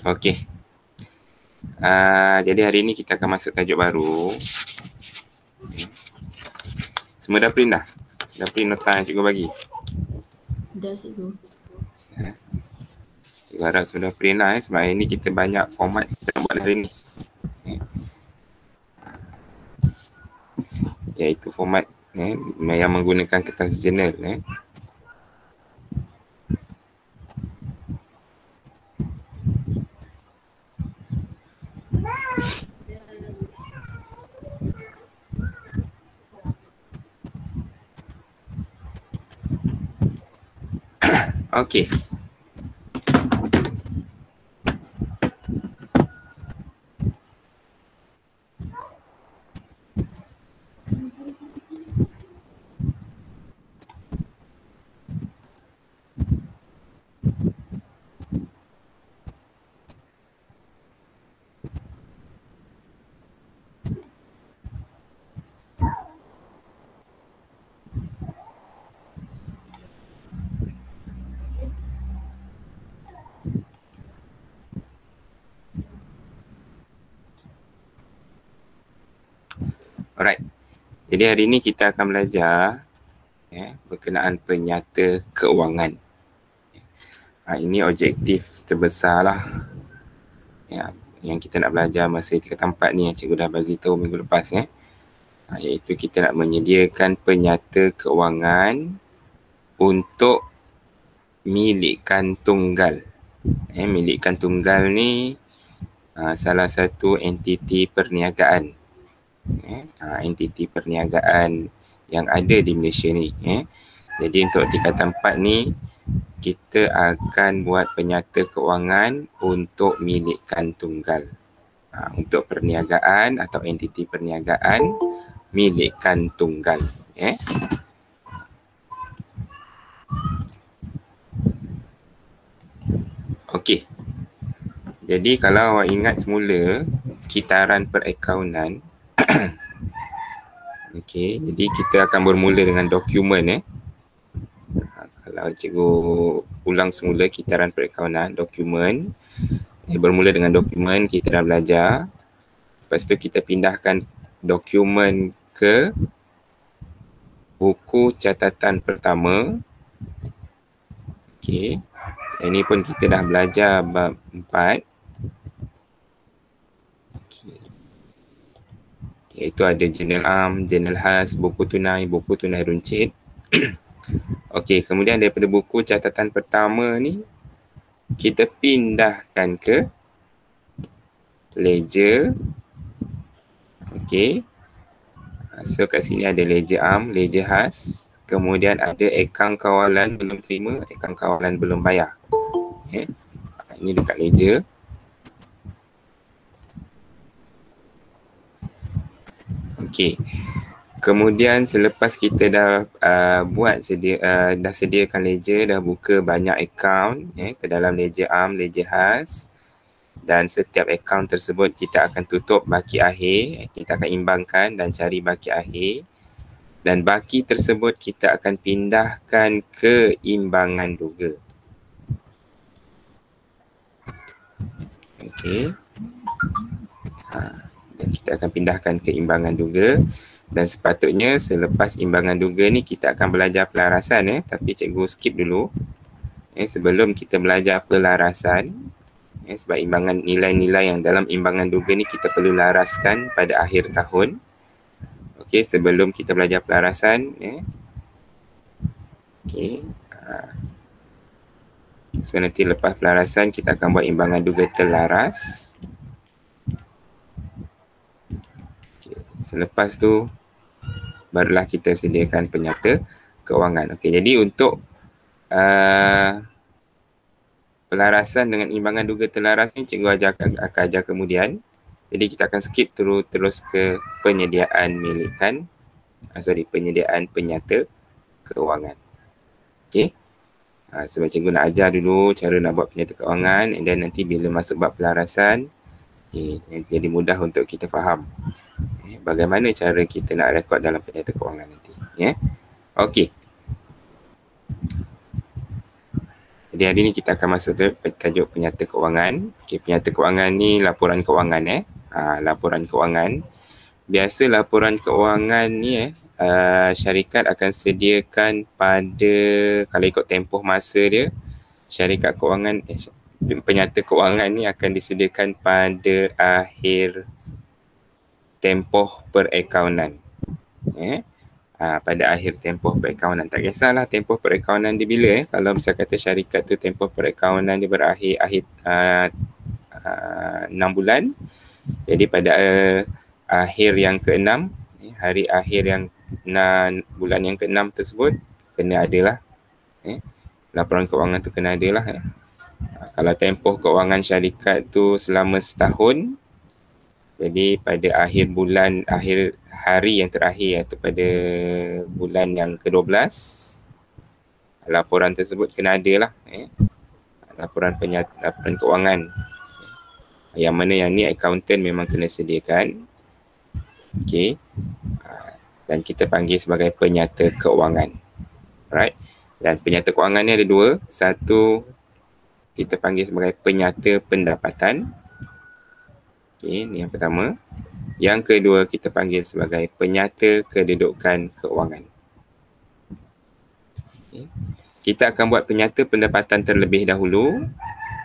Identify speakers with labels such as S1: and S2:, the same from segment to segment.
S1: Okey. Jadi hari ni kita akan masuk tajuk baru. Semua dah print dah? Dah print nota yang cikgu bagi?
S2: Dah cikgu.
S1: Cikgu harap semua dah print lah sebab hari ni kita banyak format kita nak buat hari ni. Iaitu format yang menggunakan kertas jurnal. Okey. Alright. Jadi hari ni kita akan belajar berkenaan penyata keuangan. Ini objektif terbesar lah yang kita nak belajar masa tingkatan 4 ni yang cikgu dah bagi tahu minggu lepas iaitu kita nak menyediakan penyata keuangan untuk milikan tunggal. Milikan tunggal ni salah satu entiti perniagaan. Entiti perniagaan yang ada di Malaysia ni. Jadi untuk tingkatan 4 ni kita akan buat penyata keuangan untuk milikan tunggal. Untuk perniagaan atau entiti perniagaan milikan tunggal. Okey. Jadi kalau awak ingat semula kitaran perakaunan okey, jadi kita akan bermula dengan dokumen kalau cikgu ulang semula kitaran perakaunan, dokumen. Bermula dengan dokumen, kita dah belajar. Lepas tu kita pindahkan dokumen ke buku catatan pertama. Okey. Ini pun kita dah belajar bab 4. Iaitu ada jurnal am, jurnal khas, buku tunai runcit. Okey, kemudian daripada buku catatan pertama ni kita pindahkan ke ledger. Okey. So kat sini ada ledger am, ledger khas, kemudian ada akaun kawalan belum terima, akaun kawalan belum bayar. Ini dekat ledger. Okey. Kemudian selepas kita dah dah sediakan ledger, dah buka banyak akaun ke dalam ledger am, ledger khas, dan setiap akaun tersebut kita akan tutup baki akhir, kita akan imbangkan dan cari baki akhir, dan baki tersebut kita akan pindahkan ke imbangan duga. Okey. Dan kita akan pindahkan ke imbangan duga. Dan sepatutnya selepas imbangan duga ni kita akan belajar pelarasan tapi cikgu skip dulu. Sebelum kita belajar pelarasan, sebab imbangan nilai-nilai yang dalam imbangan duga ni kita perlu laraskan pada akhir tahun. Okey, sebelum kita belajar pelarasan okey. So nanti lepas pelarasan kita akan buat imbangan duga terlaras. Selepas tu barulah kita sediakan penyata keuangan. Okey, jadi untuk pelarasan dengan imbangan duga terlaras ni cikgu akan ajar kemudian. Jadi kita akan skip terus ke penyediaan penyediaan penyata keuangan. Okey. Sebab cikgu nak ajar dulu cara nak buat penyata keuangan, and then nanti bila masuk bab pelarasan jadi mudah untuk kita faham bagaimana cara kita nak rekod dalam penyata keuangan nanti. Okey. Jadi hari ni kita akan masuk ke tajuk penyata keuangan. Okay, penyata keuangan ni laporan keuangan laporan keuangan. Biasa laporan keuangan ni syarikat akan sediakan pada, kalau ikut tempoh masa dia, syarikat keuangan penyata keuangan ni akan disediakan pada akhir tempoh perakaunan. Pada akhir tempoh perakaunan. Tak kisahlah tempoh perakaunan dia bila. Kalau misal kata syarikat tu tempoh perakaunan dia berakhir 6 bulan. Jadi pada akhir yang ke-6, hari akhir yang bulan yang ke-6 tersebut, kena adalah laporan keuangan tu kena adalah. Kalau tempoh keuangan syarikat tu selama setahun, jadi pada akhir hari yang terakhir, iaitu pada bulan yang ke-12, laporan tersebut kena ada lah. Laporan keuangan. Yang mana yang ni accountant memang kena sediakan. Okay. Dan kita panggil sebagai penyata keuangan. Alright. Dan penyata keuangan ni ada dua. Satu, kita panggil sebagai penyata pendapatan. Okay, ni yang pertama. Yang kedua, kita panggil sebagai penyata kedudukan keuangan. Okay. Kita akan buat penyata pendapatan terlebih dahulu.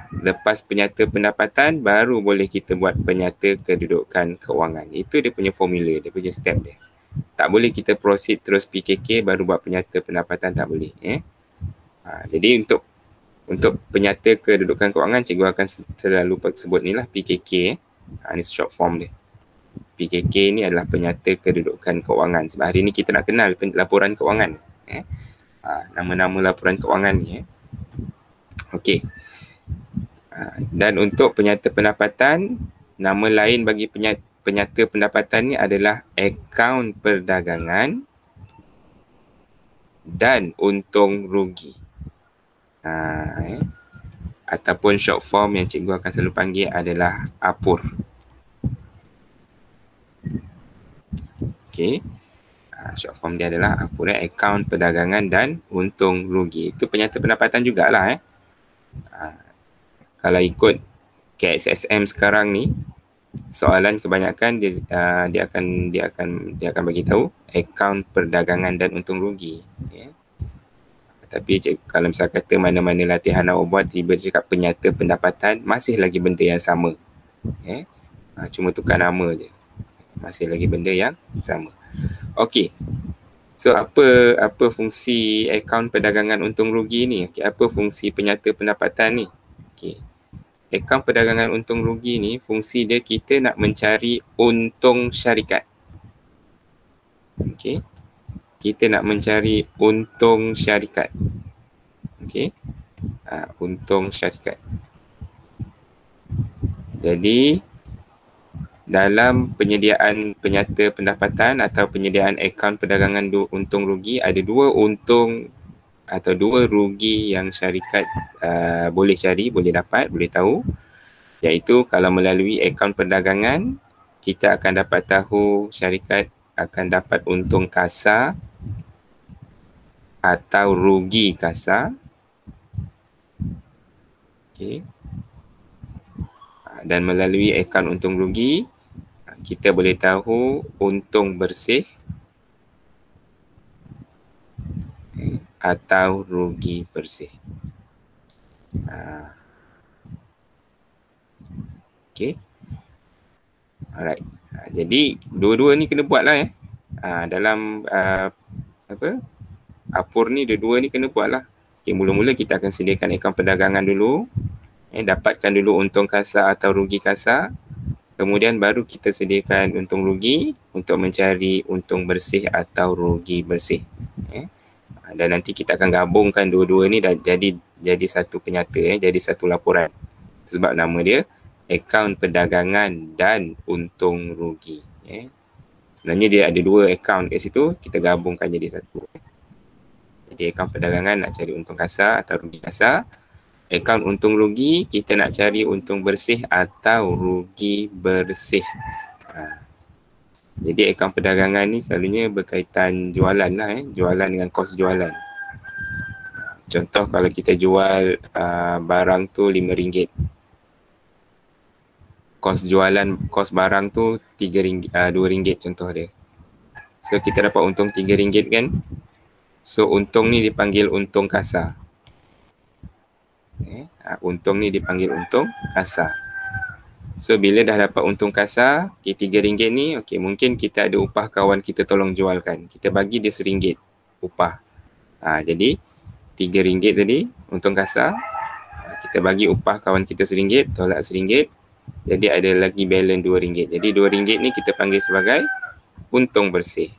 S1: Lepas penyata pendapatan, baru boleh kita buat penyata kedudukan keuangan. Itu dia punya formula, dia punya step dia. Tak boleh kita proceed terus PKK baru buat penyata pendapatan, tak boleh. Jadi untuk penyata kedudukan keuangan, cikgu akan selalu sebut ni lah PKK. Ini short form dia. PKK ni adalah penyata kedudukan keuangan. Sebab hari ni kita nak kenal laporan keuangan. Nama-nama laporan keuangan ni. Okey. Dan untuk penyata pendapatan, nama lain bagi penyata pendapatan ni adalah akaun perdagangan dan untung rugi. Ataupun short form yang cikgu akan selalu panggil adalah APUR. Okey. Short form dia adalah APUR, akaun perdagangan dan untung rugi. Itu penyata pendapatan jugalah. Kalau ikut KXSM sekarang ni, soalan kebanyakan dia akan bagi tahu akaun perdagangan dan untung rugi. Tapi kalau misal kata mana-mana latihan awak buat, tiba cakap penyata pendapatan, masih lagi benda yang sama. Cuma tukar nama je. Masih lagi benda yang sama. Okey. So apa fungsi akaun perdagangan untung rugi ni? Okay, apa fungsi penyata pendapatan ni? Okey. Akaun perdagangan untung rugi ni, fungsi dia kita nak mencari untung syarikat. Okey. Kita nak mencari untung syarikat. Okey. Untung syarikat. Jadi dalam penyediaan penyata pendapatan atau penyediaan akaun perdagangan untung rugi, ada dua untung atau dua rugi yang syarikat boleh cari, boleh dapat, boleh tahu. Iaitu kalau melalui akaun perdagangan, kita akan dapat tahu syarikat akan dapat untung kasar atau rugi kasar. Okay. Dan melalui akaun untung rugi, kita boleh tahu untung bersih atau rugi bersih. Okay. Alright. Jadi dua-dua ni kena buat lah dalam APUR ni, dua-dua ni kena buat lah. Okay, mula-mula kita akan sediakan akaun perdagangan dulu. Dapatkan dulu untung kasar atau rugi kasar. Kemudian baru kita sediakan untung rugi untuk mencari untung bersih atau rugi bersih. Dan nanti kita akan gabungkan dua-dua ni dan jadi satu penyata, jadi satu laporan. Sebab nama dia akaun perdagangan dan untung rugi. Sebenarnya dia ada dua akaun kat situ, kita gabungkan jadi satu. Jadi akaun perdagangan nak cari untung kasar atau rugi kasar. Akaun untung rugi, kita nak cari untung bersih atau rugi bersih. Jadi akaun perdagangan ni selalunya berkaitan jualan lah. Jualan dengan kos jualan. Contoh kalau kita jual barang tu RM5. Kos barang tu RM2 contoh dia. So kita dapat untung RM3 kan. So untung ni dipanggil untung kasar. Untung ni dipanggil untung kasar. So bila dah dapat untung kasar, RM3 ni, okey, mungkin kita ada upah kawan kita tolong jualkan. Kita bagi dia RM1 upah. Jadi RM3 tadi untung kasar. Kita bagi upah kawan kita RM1, tolak RM1. Jadi ada lagi balance RM2. Jadi RM2 ni kita panggil sebagai untung bersih.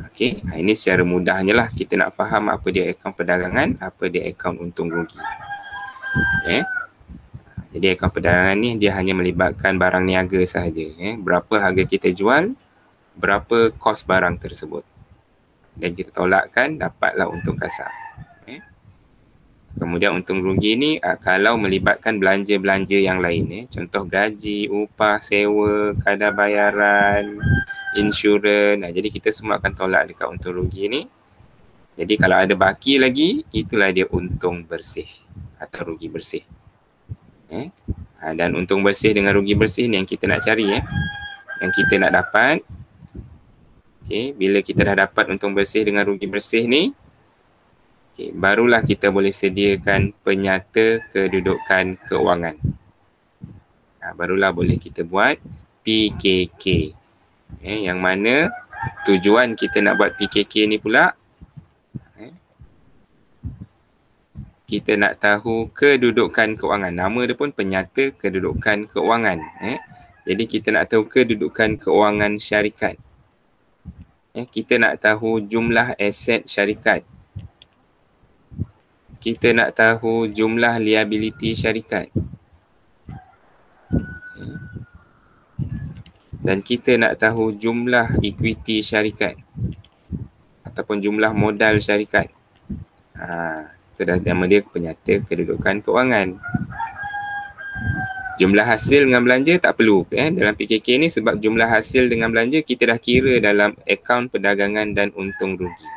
S1: Okey, ini secara mudahnya lah kita nak faham apa dia akaun perdagangan, apa dia akaun untung rugi. Jadi akaun perdagangan ni dia hanya melibatkan barang niaga sahaja. Berapa harga kita jual, berapa kos barang tersebut. Dan kita tolakkan, dapatlah untung kasar. Kemudian untung rugi ni kalau melibatkan belanja-belanja yang lain. Contoh gaji, upah, sewa, kadar bayaran, insurans. Jadi kita semua akan tolak dekat untung rugi ni. Jadi kalau ada baki lagi, itulah dia untung bersih atau rugi bersih. Dan untung bersih dengan rugi bersih ni yang kita nak cari. Yang kita nak dapat. Bila kita dah dapat untung bersih dengan rugi bersih ni, barulah kita boleh sediakan penyata kedudukan keuangan. Barulah boleh kita buat PKK. Yang mana tujuan kita nak buat PKK ni pula, kita nak tahu kedudukan keuangan. Nama dia pun penyata kedudukan keuangan. Jadi kita nak tahu kedudukan keuangan syarikat. Kita nak tahu jumlah aset syarikat. Kita nak tahu jumlah liability syarikat. Dan kita nak tahu jumlah equity syarikat. Ataupun jumlah modal syarikat. Itu dah nama dia penyata kedudukan keuangan. Jumlah hasil dengan belanja tak perlu dalam PKK ni, sebab jumlah hasil dengan belanja kita dah kira dalam akaun perdagangan dan untung rugi.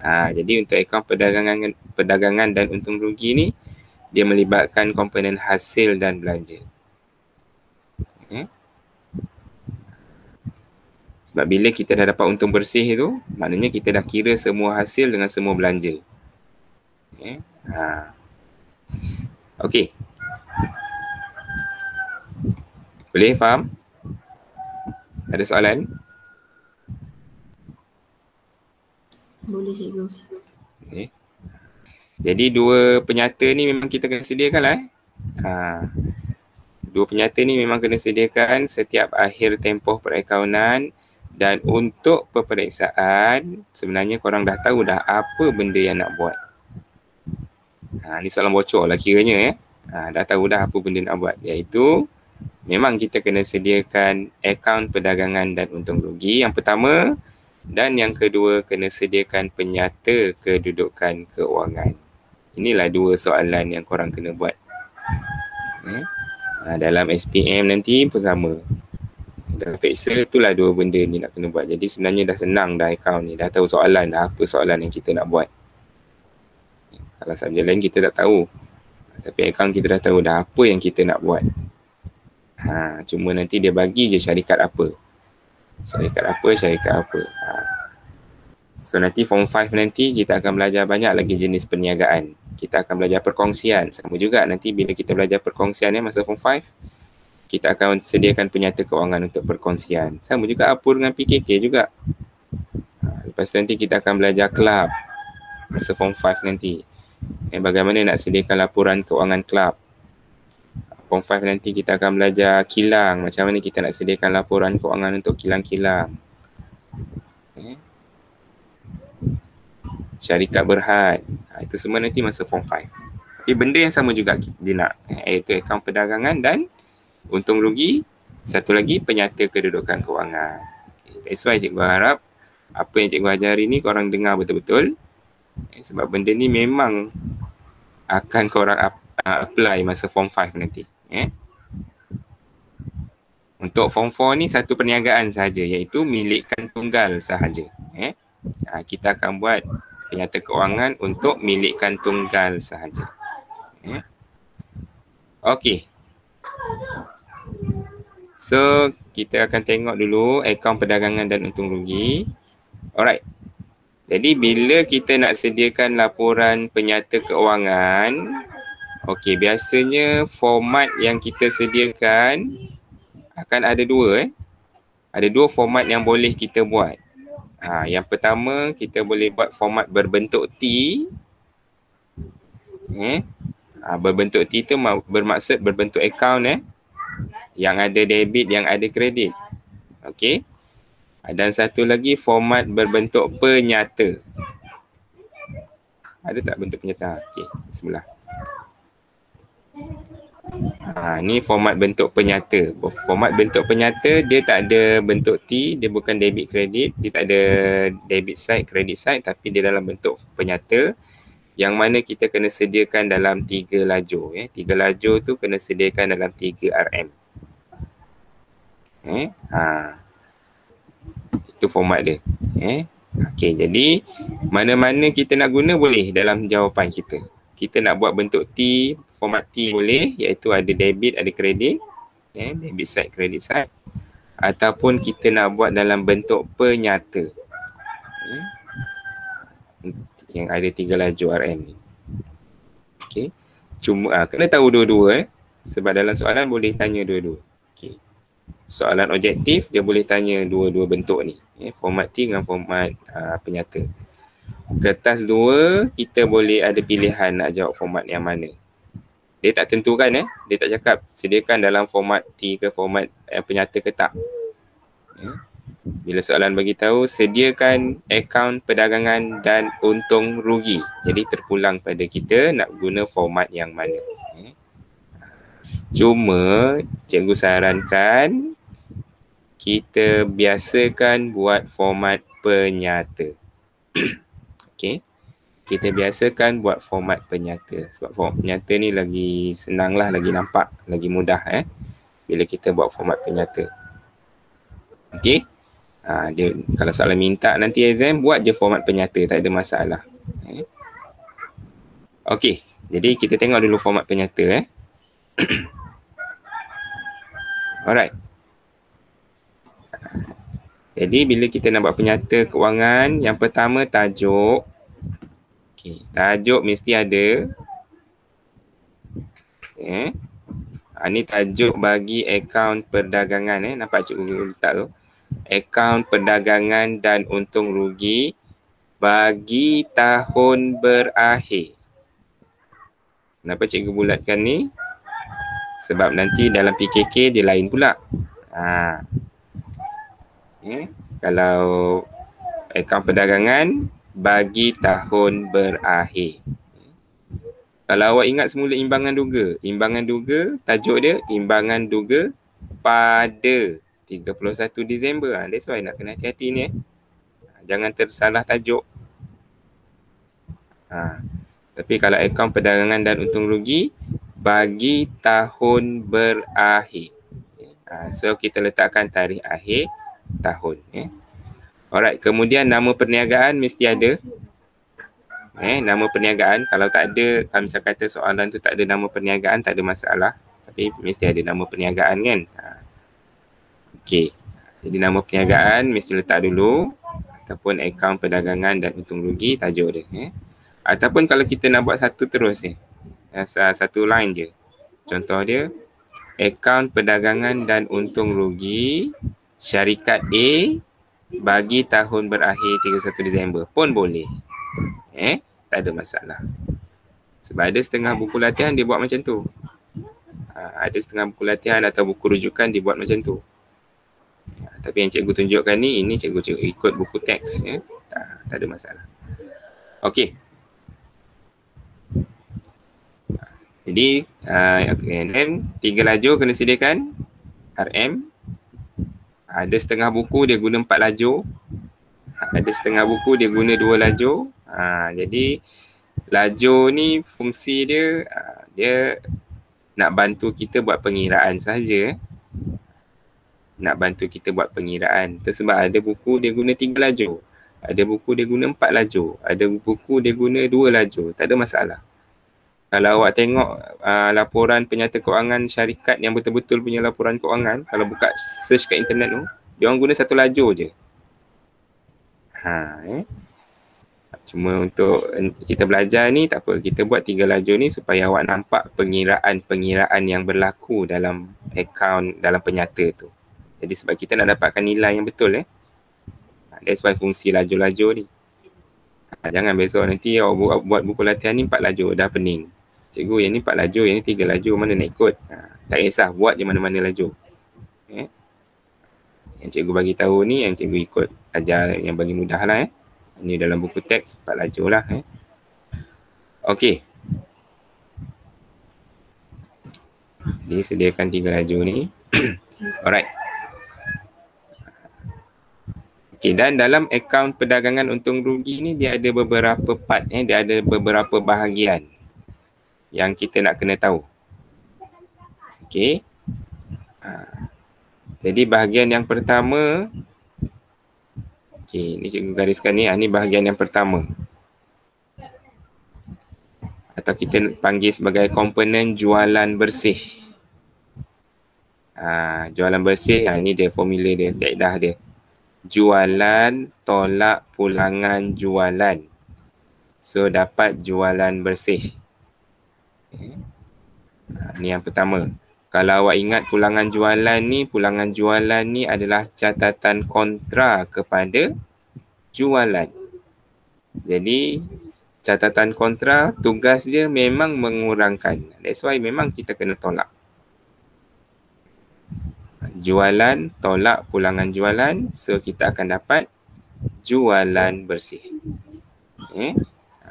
S1: Jadi untuk akaun perdagangan dan untung rugi ni, dia melibatkan komponen hasil dan belanja. Sebab bila kita dah dapat untung bersih tu, maknanya kita dah kira semua hasil dengan semua belanja. Okey. Boleh faham? Ada soalan?
S2: Boleh cikgu.
S1: Okay. Jadi dua penyata ni memang kita kena sediakan lah. Dua penyata ni memang kena sediakan setiap akhir tempoh perakaunan. Dan untuk peperiksaan, sebenarnya korang dah tahu dah apa benda yang nak buat. Ni soalan bocor lah kiranya. Dah tahu dah apa benda nak buat. Iaitu memang kita kena sediakan akaun perdagangan dan untung rugi yang pertama, dan yang kedua kena sediakan penyata kedudukan keuangan. Inilah dua soalan yang korang kena buat. Dalam SPM nanti pun sama. Dalam peksa itulah dua benda ni nak kena buat. Jadi sebenarnya dah senang dah akaun ni. Dah tahu soalan dah apa soalan yang kita nak buat. Kalau subjek lain kita tak tahu. Tapi akaun kita dah tahu dah apa yang kita nak buat. Cuma nanti dia bagi je syarikat apa. Syarikat apa. So nanti form 5 nanti kita akan belajar banyak lagi jenis perniagaan. Kita akan belajar perkongsian. Sama juga nanti bila kita belajar perkongsian masa form 5, kita akan sediakan penyata keuangan untuk perkongsian. Sama juga apa dengan PKK juga. Lepas tu nanti kita akan belajar kelab masa form 5 nanti. Bagaimana nak sediakan laporan keuangan kelab. Form 5 nanti kita akan belajar kilang. Macam mana kita nak sediakan laporan keuangan untuk kilang-kilang. Syarikat berhad. Itu semua nanti masa form 5. Tapi benda yang sama juga dia nak. Iaitu akaun perdagangan dan untung rugi. Satu lagi penyata kedudukan keuangan. That's why cikgu harap apa yang cikgu ajar hari ni korang dengar betul-betul. Sebab benda ni memang akan korang apply masa form 5 nanti. Untuk form 4 ni satu perniagaan sahaja, iaitu milikkan tunggal sahaja. Kita akan buat penyata keuangan untuk milikkan tunggal sahaja. Okey. So, kita akan tengok dulu akaun perdagangan dan untung rugi. Alright. Jadi, bila kita nak sediakan laporan penyata keuangan, okey, biasanya format yang kita sediakan akan ada dua. Ada dua format yang boleh kita buat. Yang pertama, kita boleh buat format berbentuk T. Berbentuk T itu bermaksud berbentuk akaun yang ada debit, yang ada kredit. Okey. Dan satu lagi format berbentuk penyata. Ada tak bentuk penyata? Okey, sebelah. Ni format bentuk penyata. Format bentuk penyata dia tak ada bentuk T, dia bukan debit kredit, dia tak ada debit side, kredit side, tapi dia dalam bentuk penyata yang mana kita kena sediakan dalam 3 lajur. 3 lajur tu kena sediakan dalam 3 RM. Itu format dia. Okey, jadi mana-mana kita nak guna boleh dalam jawapan kita. Kita nak buat bentuk T, format T boleh, iaitu ada debit, ada kredit. Debit side, kredit side. Ataupun kita nak buat dalam bentuk penyata. Yang ada 3 lajur RM ni. Okey. Cuma kena tahu dua-dua sebab dalam soalan boleh tanya dua-dua. Okey. Soalan objektif dia boleh tanya dua-dua bentuk ni. Format T dengan format penyata. Kertas 2 kita boleh ada pilihan nak jawab format yang mana. Dia tak tentukan dia tak cakap sediakan dalam format T ke format penyata ke tak. Bila soalan bagi tahu sediakan akaun perdagangan dan untung rugi. Jadi terpulang pada kita nak guna format yang mana. Cuma cikgu sarankan kita biasakan buat format penyata. Okey. Kita biasakan buat format penyata. Sebab format penyata ni lagi senang lah, lagi nampak, lagi mudah bila kita buat format penyata. Okey. Dia kalau soalan minta nanti exam, buat je format penyata, tak ada masalah. Okey. Jadi kita tengok dulu format penyata. Alright. Jadi bila kita nak buat penyata keuangan, yang pertama tajuk. Okey, tajuk mesti ada. Ni tajuk bagi akaun perdagangan. Nampak cikgu letak tu. Akaun perdagangan dan untung rugi bagi tahun berakhir. Kenapa cikgu bulatkan ni? Sebab nanti dalam PKK dia lain pula. Kalau akaun perdagangan bagi tahun berakhir. Kalau awak ingat semula imbangan duga tajuk dia imbangan duga pada 31 Disember. That's why nak kena hati-hati ni. Jangan tersalah tajuk. Tapi kalau akaun perdagangan dan untung rugi bagi tahun berakhir. So kita letakkan tarikh akhir tahun. Alright, kemudian nama perniagaan mesti ada. Nama perniagaan, kalau tak ada, kalau misal kata soalan tu tak ada nama perniagaan, tak ada masalah. Tapi mesti ada nama perniagaan kan. Okey, jadi nama perniagaan mesti letak dulu. Ataupun akaun perdagangan dan untung rugi, tajuk dia. Ataupun kalau kita nak buat satu terus satu line je. Contoh dia, akaun perdagangan dan untung rugi syarikat A bagi tahun berakhir 31 Disember pun boleh. Tak ada masalah. Sebab ada setengah buku latihan dia buat macam tu. Ada setengah buku latihan atau buku rujukan dia buat macam tu. Tapi yang cikgu tunjukkan ni, ini cikgu ikut buku teks. Tak ada masalah. Okey. Jadi, then 3 lajur kena sediakan RM. Ada setengah buku dia guna 4 lajur. Ada setengah buku dia guna 2 lajur. Jadi lajur ni fungsi dia dia nak bantu kita buat pengiraan saja. Nak bantu kita buat pengiraan. Sebab ada buku dia guna 3 lajur. Ada buku dia guna 4 lajur. Ada buku dia guna 2 lajur. Tak ada masalah. Kalau awak tengok laporan penyata kewangan syarikat yang betul-betul punya laporan kewangan, kalau buka search kat internet tu, dia orang guna 1 lajur je. Cuma untuk kita belajar ni tak apa. Kita buat 3 lajur ni supaya awak nampak pengiraan yang berlaku dalam akaun, dalam penyata tu. Jadi sebab kita nak dapatkan nilai yang betul. That's why fungsi lajur-lajur ni. Jangan besok nanti awak buat buku latihan ni 4 lajur, dah pening. Cikgu yang ni 4 lajur, yang ni 3 lajur, mana nak ikut? Tak kisah, buat je mana-mana lajur. Yang cikgu bagi tahu ni, yang cikgu ikut ajar yang bagi mudah lah. Ini dalam buku teks 4 lajur lah. Okey. Jadi sediakan 3 lajur ni. Alright. Okey, dan dalam akaun perdagangan untung rugi ni dia ada beberapa part, dia ada beberapa bahagian yang kita nak kena tahu. Okey. Jadi bahagian yang pertama, okey, ni cikgu gariskan ni, ni bahagian yang pertama. Atau kita panggil sebagai komponen jualan bersih. Jualan bersih, ni dia formula dia, kaedah dia. Jualan tolak pulangan jualan. So dapat jualan bersih. Ni yang pertama. Kalau awak ingat pulangan jualan ni adalah catatan kontra kepada jualan. Jadi catatan kontra tugas dia memang mengurangkan. That's why memang kita kena tolak. Jualan tolak pulangan jualan, so kita akan dapat jualan bersih.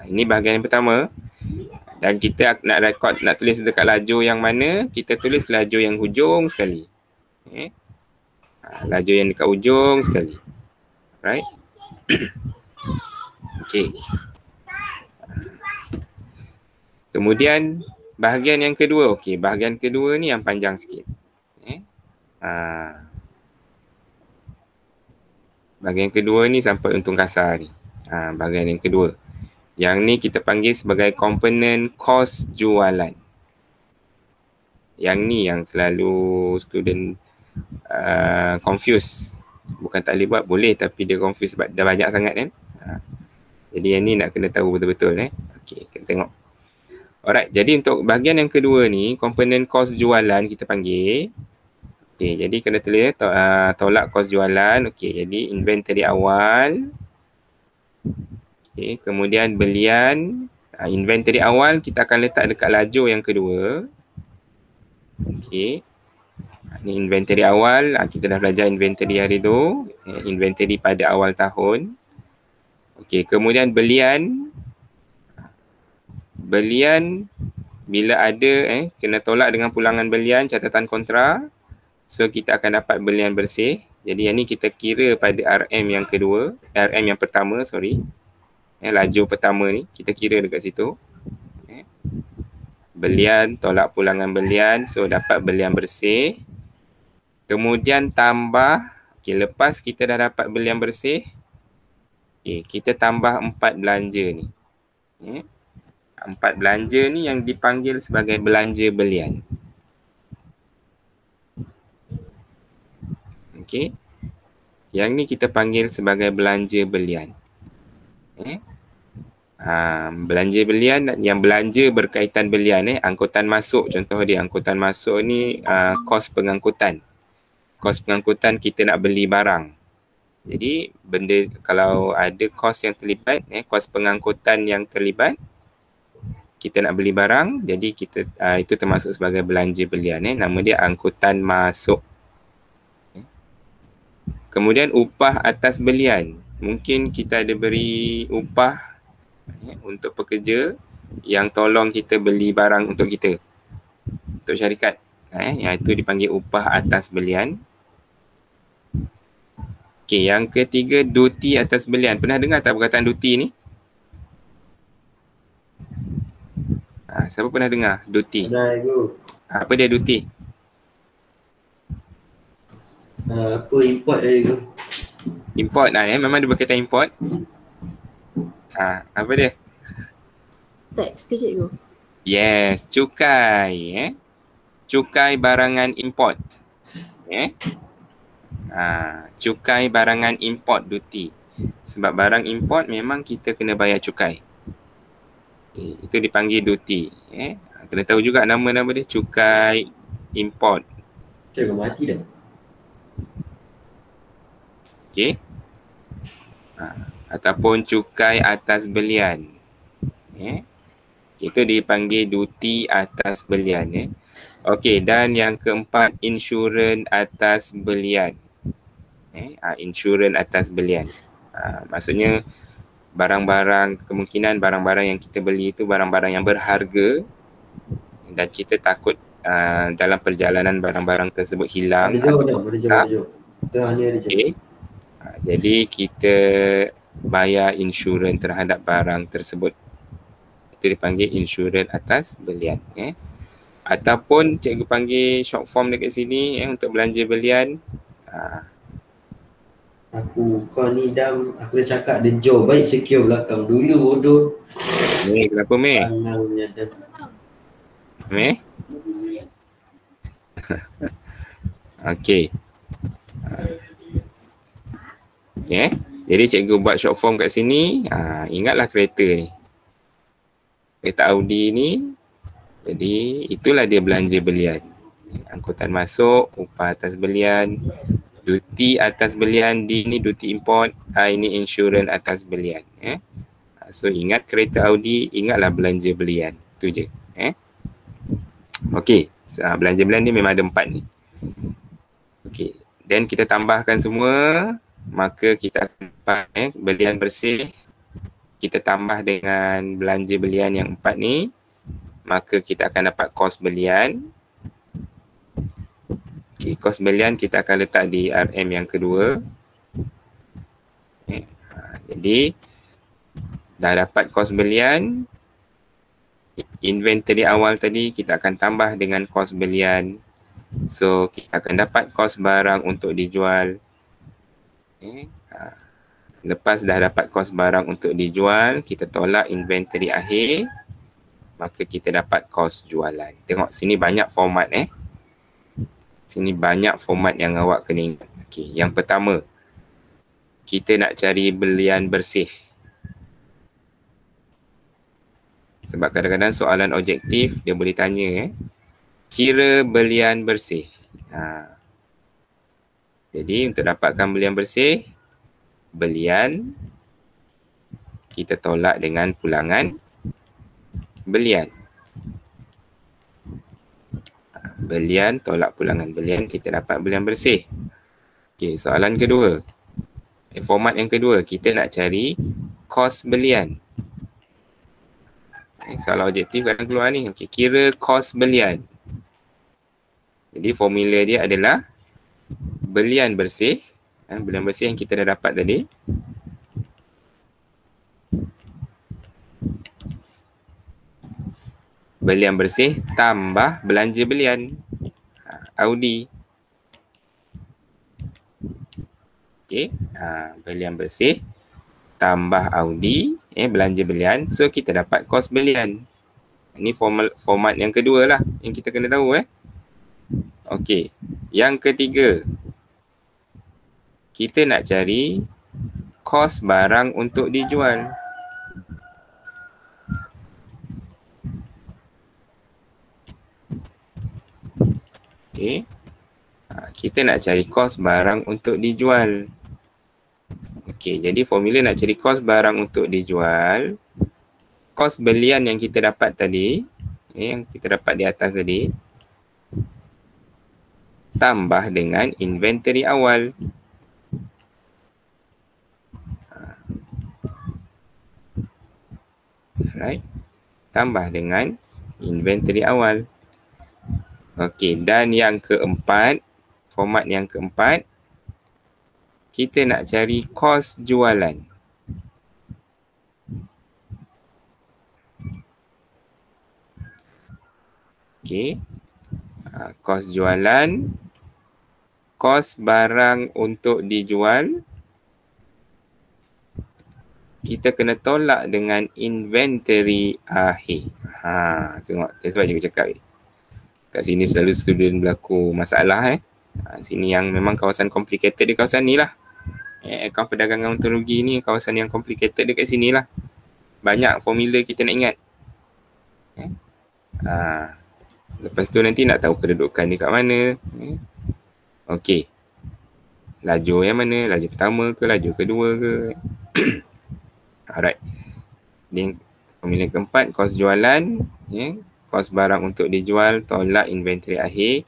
S1: Ini bahagian yang pertama. Dan kita nak rekod, nak tulis dekat lajur yang mana, kita tulis lajur yang hujung sekali. Lajur yang dekat hujung sekali. Right? Okay. Kemudian bahagian yang kedua. Okay, bahagian kedua ni yang panjang sikit. Bahagian kedua ni sampai untung kasar ni. Bahagian yang kedua. Yang ni kita panggil sebagai komponen kos jualan. Yang ni yang selalu student confuse. Bukan tak boleh buat, boleh, tapi dia confuse sebab dah banyak sangat kan. Jadi yang ni nak kena tahu betul-betul. Okey, kita tengok. Alright, jadi untuk bahagian yang kedua ni, komponen kos jualan kita panggil. Okey, jadi kena tulis tolak kos jualan. Okey, jadi inventory awal. Okay, kemudian belian, inventory awal kita akan letak dekat lajur yang kedua. Okey. Ini inventory awal, kita dah belajar inventory hari tu, inventory pada awal tahun. Okey, kemudian belian. Belian bila ada kena tolak dengan pulangan belian, catatan kontra. So kita akan dapat belian bersih. Jadi yang ni kita kira pada RM yang kedua, RM yang pertama, sorry. Lajur pertama ni kita kira dekat situ. Belian tolak pulangan belian, so dapat belian bersih. Kemudian tambah, lepas kita dah dapat belian bersih, kita tambah 4 belanja ni. 4 belanja ni yang dipanggil sebagai belanja belian. Okey. Yang ni kita panggil sebagai belanja belian. Belanja belian, yang belanja berkaitan belian, angkutan masuk, contoh dia angkutan masuk ni kos pengangkutan. Kos pengangkutan kita nak beli barang. Jadi benda, kalau ada kos yang terlibat, kos pengangkutan yang terlibat, kita nak beli barang, jadi kita itu termasuk sebagai belanja belian. Nama dia angkutan masuk. Kemudian upah atas belian. Mungkin kita ada beri upah untuk pekerja yang tolong kita beli barang untuk kita, untuk syarikat. Yang itu dipanggil upah atas belian. Okey, yang ketiga duty atas belian. Pernah dengar tak perkataan duty ni? Siapa pernah dengar duty?
S3: Pernah, Ibu.
S1: Apa dia duty?
S3: Apa import tadi tu?
S1: Import memang dia berkaitan import. Apa dia?
S2: Tax ke cikgu?
S1: Yes, cukai. Cukai barangan import. Cukai barangan import duty. Sebab barang import memang kita kena bayar cukai. Itu dipanggil duty. Kena tahu juga nama-nama dia, cukai import.
S3: Cikgu mati dah.
S1: Okey. Ataupun cukai atas belian. Itu dipanggil duty atas belian. Okey, dan yang keempat, insurans atas belian. Insurans atas belian. Maksudnya barang-barang, kemungkinan barang-barang yang kita beli itu barang-barang yang berharga dan kita takut dalam perjalanan barang-barang tersebut hilang.
S3: Ada jawab.
S1: Okay. Jadi kita bayar insurans terhadap barang tersebut. Itu dipanggil insurans atas belian. Ataupun cikgu panggil short form dekat sini untuk belanja belian.
S3: Kau ni Dam, aku dah cakap dia jauh, baik secure belakang dulu bodoh.
S1: Kenapa Mei?
S3: Panangnya dah.
S1: Mei? Okey. Jadi cikgu buat short form kat sini. Ingatlah kereta ni. Kereta Audi ni. Jadi itulah dia belanja belian. Angkutan masuk, upah atas belian, duty atas belian, ni duty import, ini insurans atas belian. So ingat kereta Audi, ingatlah belanja belian. Itu je. Okey, belanja belian ni memang ada 4 ni. Okey, then kita tambahkan semua, maka kita akan dapat belian bersih. Kita tambah dengan belanja belian yang 4 ni, maka kita akan dapat kos belian. Okay, kos belian kita akan letak di RM yang kedua. Jadi dah dapat kos belian, inventory awal tadi kita akan tambah dengan kos belian. So kita akan dapat kos barang untuk dijual. Lepas dah dapat kos barang untuk dijual, kita tolak inventory akhir, maka kita dapat kos jualan. Tengok sini banyak format Sini banyak format yang awak kena ingat. Okey, yang pertama, kita nak cari belian bersih. Sebab kadang-kadang soalan objektif dia boleh tanya kira belian bersih. Jadi untuk dapatkan belian bersih, belian kita tolak dengan pulangan belian. Belian tolak pulangan belian, kita dapat belian bersih. Okey, soalan kedua. Format yang kedua, kita nak cari kos belian. Soalan objektif kadang keluar ni. Okey, kira kos belian. Jadi formula dia adalah belian bersih. Belian bersih yang kita dah dapat tadi. Belian bersih tambah belanja belian. Audi. Okey, belian bersih tambah Audi, belanja belian. So kita dapat kos belian. Ini format yang kedua lah yang kita kena tahu. Okey, yang ketiga, kita nak cari kos barang untuk dijual. Okey, kita nak cari kos barang untuk dijual. Okey, jadi formula nak cari kos barang untuk dijual, kos belian yang kita dapat tadi, yang kita dapat di atas tadi, tambah dengan inventory awal. Right? Tambah dengan inventory awal. Okey, dan yang keempat, format yang keempat, kita nak cari kos jualan. Okey, kos jualan, kos barang untuk dijual, kita kena tolak dengan inventory akhir. Tengok. Sebab cikgu cakap kat sini selalu student berlaku masalah. Sini yang memang kawasan complicated di kawasan ni lah. Akaun perdagangan untung rugi ni kawasan yang complicated dekat sini lah. Banyak formula kita nak ingat. Lepas tu nanti nak tahu kedudukan dia kat mana. Okey. Lajur yang mana? Lajur pertama ke lajur kedua ke? Alright. Ni formula keempat, kos jualan, kos barang untuk dijual, tolak inventory akhir.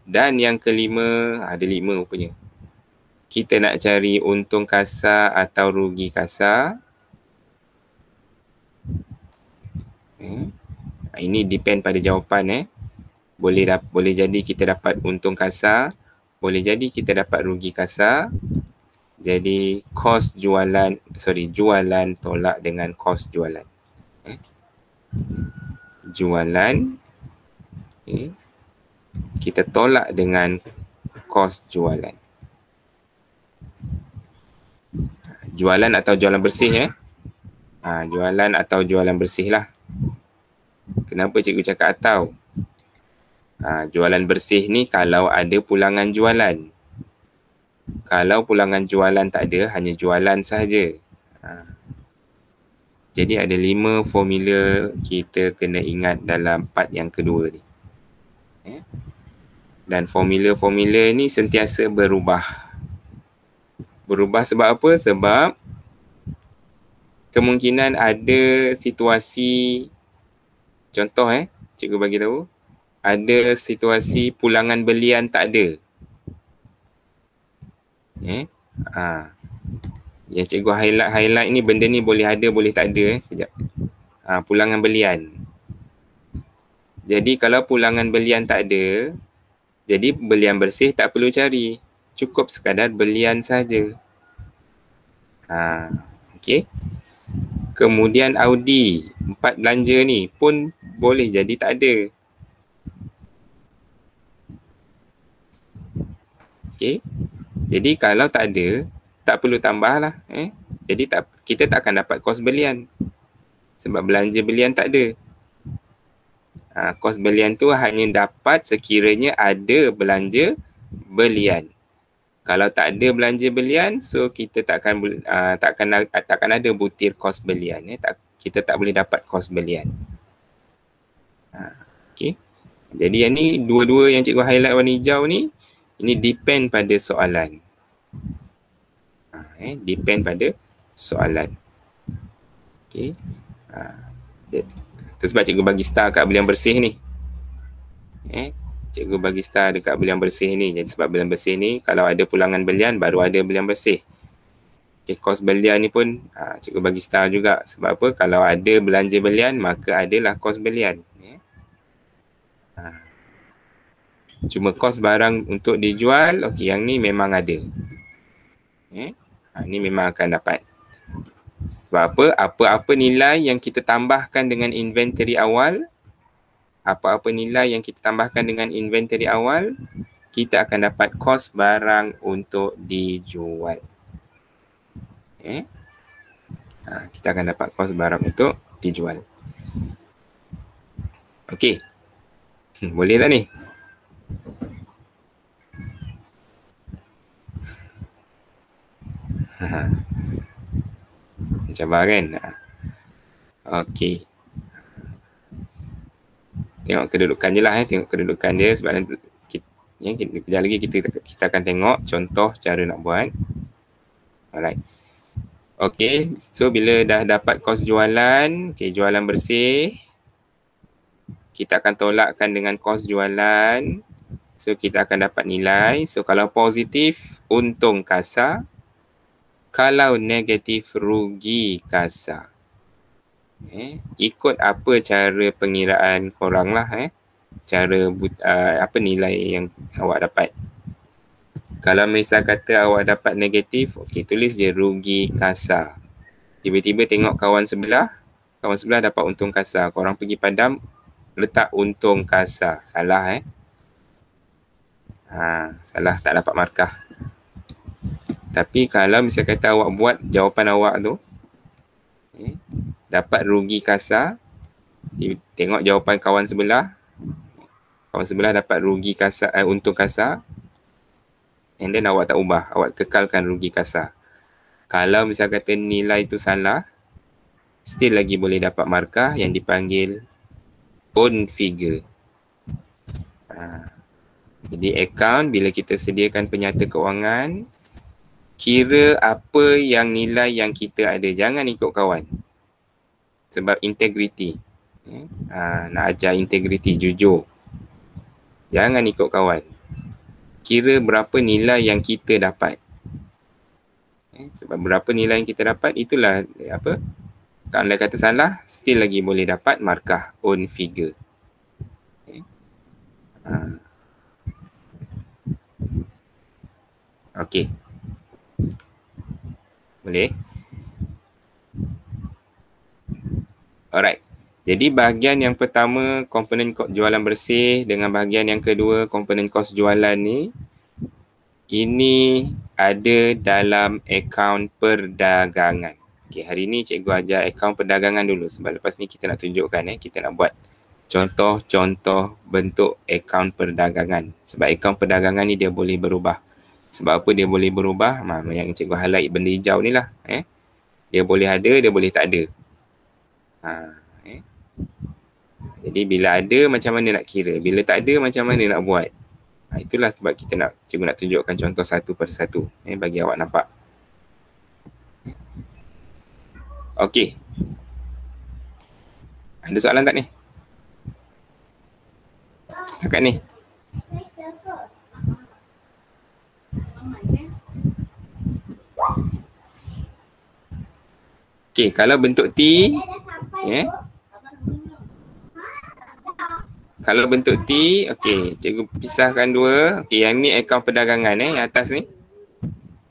S1: Dan yang kelima, ada 5 rupanya. Kita nak cari untung kasar atau rugi kasar. Ini depend pada jawapan. Boleh jadi kita dapat untung kasar, boleh jadi kita dapat rugi kasar. Jadi jualan tolak dengan kos jualan. Jualan kita tolak dengan kos jualan. Jualan atau jualan bersih jualan atau jualan bersih lah. Kenapa cikgu cakap atau? Jualan bersih ni kalau ada pulangan jualan. Kalau pulangan jualan tak ada, hanya jualan sahaja. Jadi ada 5 formula kita kena ingat dalam part yang kedua ni. Dan formula-formula ni sentiasa berubah. Berubah sebab apa? Sebab kemungkinan ada situasi, contoh cikgu bagi tahu, ada situasi pulangan belian tak ada. Yang cikgu highlight ni, benda ni boleh ada, boleh tak ada. Kejap. Pulangan belian. Jadi kalau pulangan belian tak ada, jadi belian bersih tak perlu cari. Cukup sekadar belian saja. Okey. Kemudian Audi 4 belanja ni pun boleh jadi tak ada. Okey. Jadi kalau tak ada, tak perlu tambah lah. Jadi kita tak akan dapat kos belian. Sebab belanja belian tak ada. Kos belian tu hanya dapat sekiranya ada belanja belian. Kalau tak ada belanja belian, so kita takkan ada butir kos belian. Kita tak boleh dapat kos belian. Okey. Jadi yang ni, dua-dua yang cikgu highlight warna hijau ni, ini depend pada soalan. Depend pada soalan. Okey. Itu sebab cikgu bagi star kat belian bersih ni. Cikgu bagi star dekat belian bersih ni. Jadi sebab belian bersih ni, kalau ada pulangan belian, baru ada belian bersih. Okay, kos belian ni pun cikgu bagi star juga. Sebab apa? Kalau ada belanja belian, maka adalah kos belian. Cuma kos barang untuk dijual, okey, yang ni memang ada. Ni memang akan dapat. Sebab apa? Apa-apa nilai yang kita tambahkan dengan inventory awal, kita akan dapat kos barang untuk dijual. Kita akan dapat kos barang untuk dijual. Okey. Boleh tak ni? Cabar kan? Okey. Tengok kedudukan je lah. Tengok kedudukan dia sebab nanti kejap lagi kita akan tengok contoh cara nak buat. Alright. Okey. So bila dah dapat kos jualan, jualan bersih, kita akan tolakkan dengan kos jualan. So kita akan dapat nilai. So kalau positif, untung kasar. Kalau negatif, rugi kasar. Ikut apa cara pengiraan korang lah. Cara apa nilai yang awak dapat. Kalau misal kata awak dapat negatif, okey, tulis je rugi kasar. Tiba-tiba tengok kawan sebelah dapat untung kasar. Korang pergi padam, letak untung kasar. Salah salah, tak dapat markah. Tapi kalau misal kata awak buat jawapan awak tu, Dapat rugi kasar. Tengok jawapan kawan sebelah. Kawan sebelah dapat rugi kasar, untung kasar. And then awak tak ubah, awak kekalkan rugi kasar. Kalau misal kata nilai tu salah, still lagi boleh dapat markah yang dipanggil own figure. Jadi account, bila kita sediakan penyata keuangan, kira apa yang nilai yang kita ada. Jangan ikut kawan. Sebab integriti. Nak ajar integriti, jujur. Jangan ikut kawan. Kira berapa nilai yang kita dapat. Sebab berapa nilai yang kita dapat, itulah apa. Kalau anda kata salah, still lagi boleh dapat markah own figure. Okey. Boleh? Alright. Jadi bahagian yang pertama, komponen jualan bersih, dengan bahagian yang kedua, komponen kos jualan ni, ini ada dalam akaun perdagangan. Okey, hari ni cikgu ajar akaun perdagangan dulu sebab lepas ni kita nak tunjukkan kita nak buat contoh-contoh bentuk akaun perdagangan. Sebab akaun perdagangan ni dia boleh berubah. Sebab apa dia boleh berubah? Yang cikgu highlight benda hijau ni lah. Dia boleh ada, dia boleh tak ada. Jadi bila ada, macam mana nak kira? Bila tak ada, macam mana nak buat? Itulah sebab cikgu nak tunjukkan contoh satu per satu. Bagi awak nampak. Okey. Ada soalan tak ni? Setakat ni. Okey, kalau bentuk T, kalau bentuk T, okey, cikgu pisahkan dua. Okey, yang ni akaun perdagangan yang atas ni.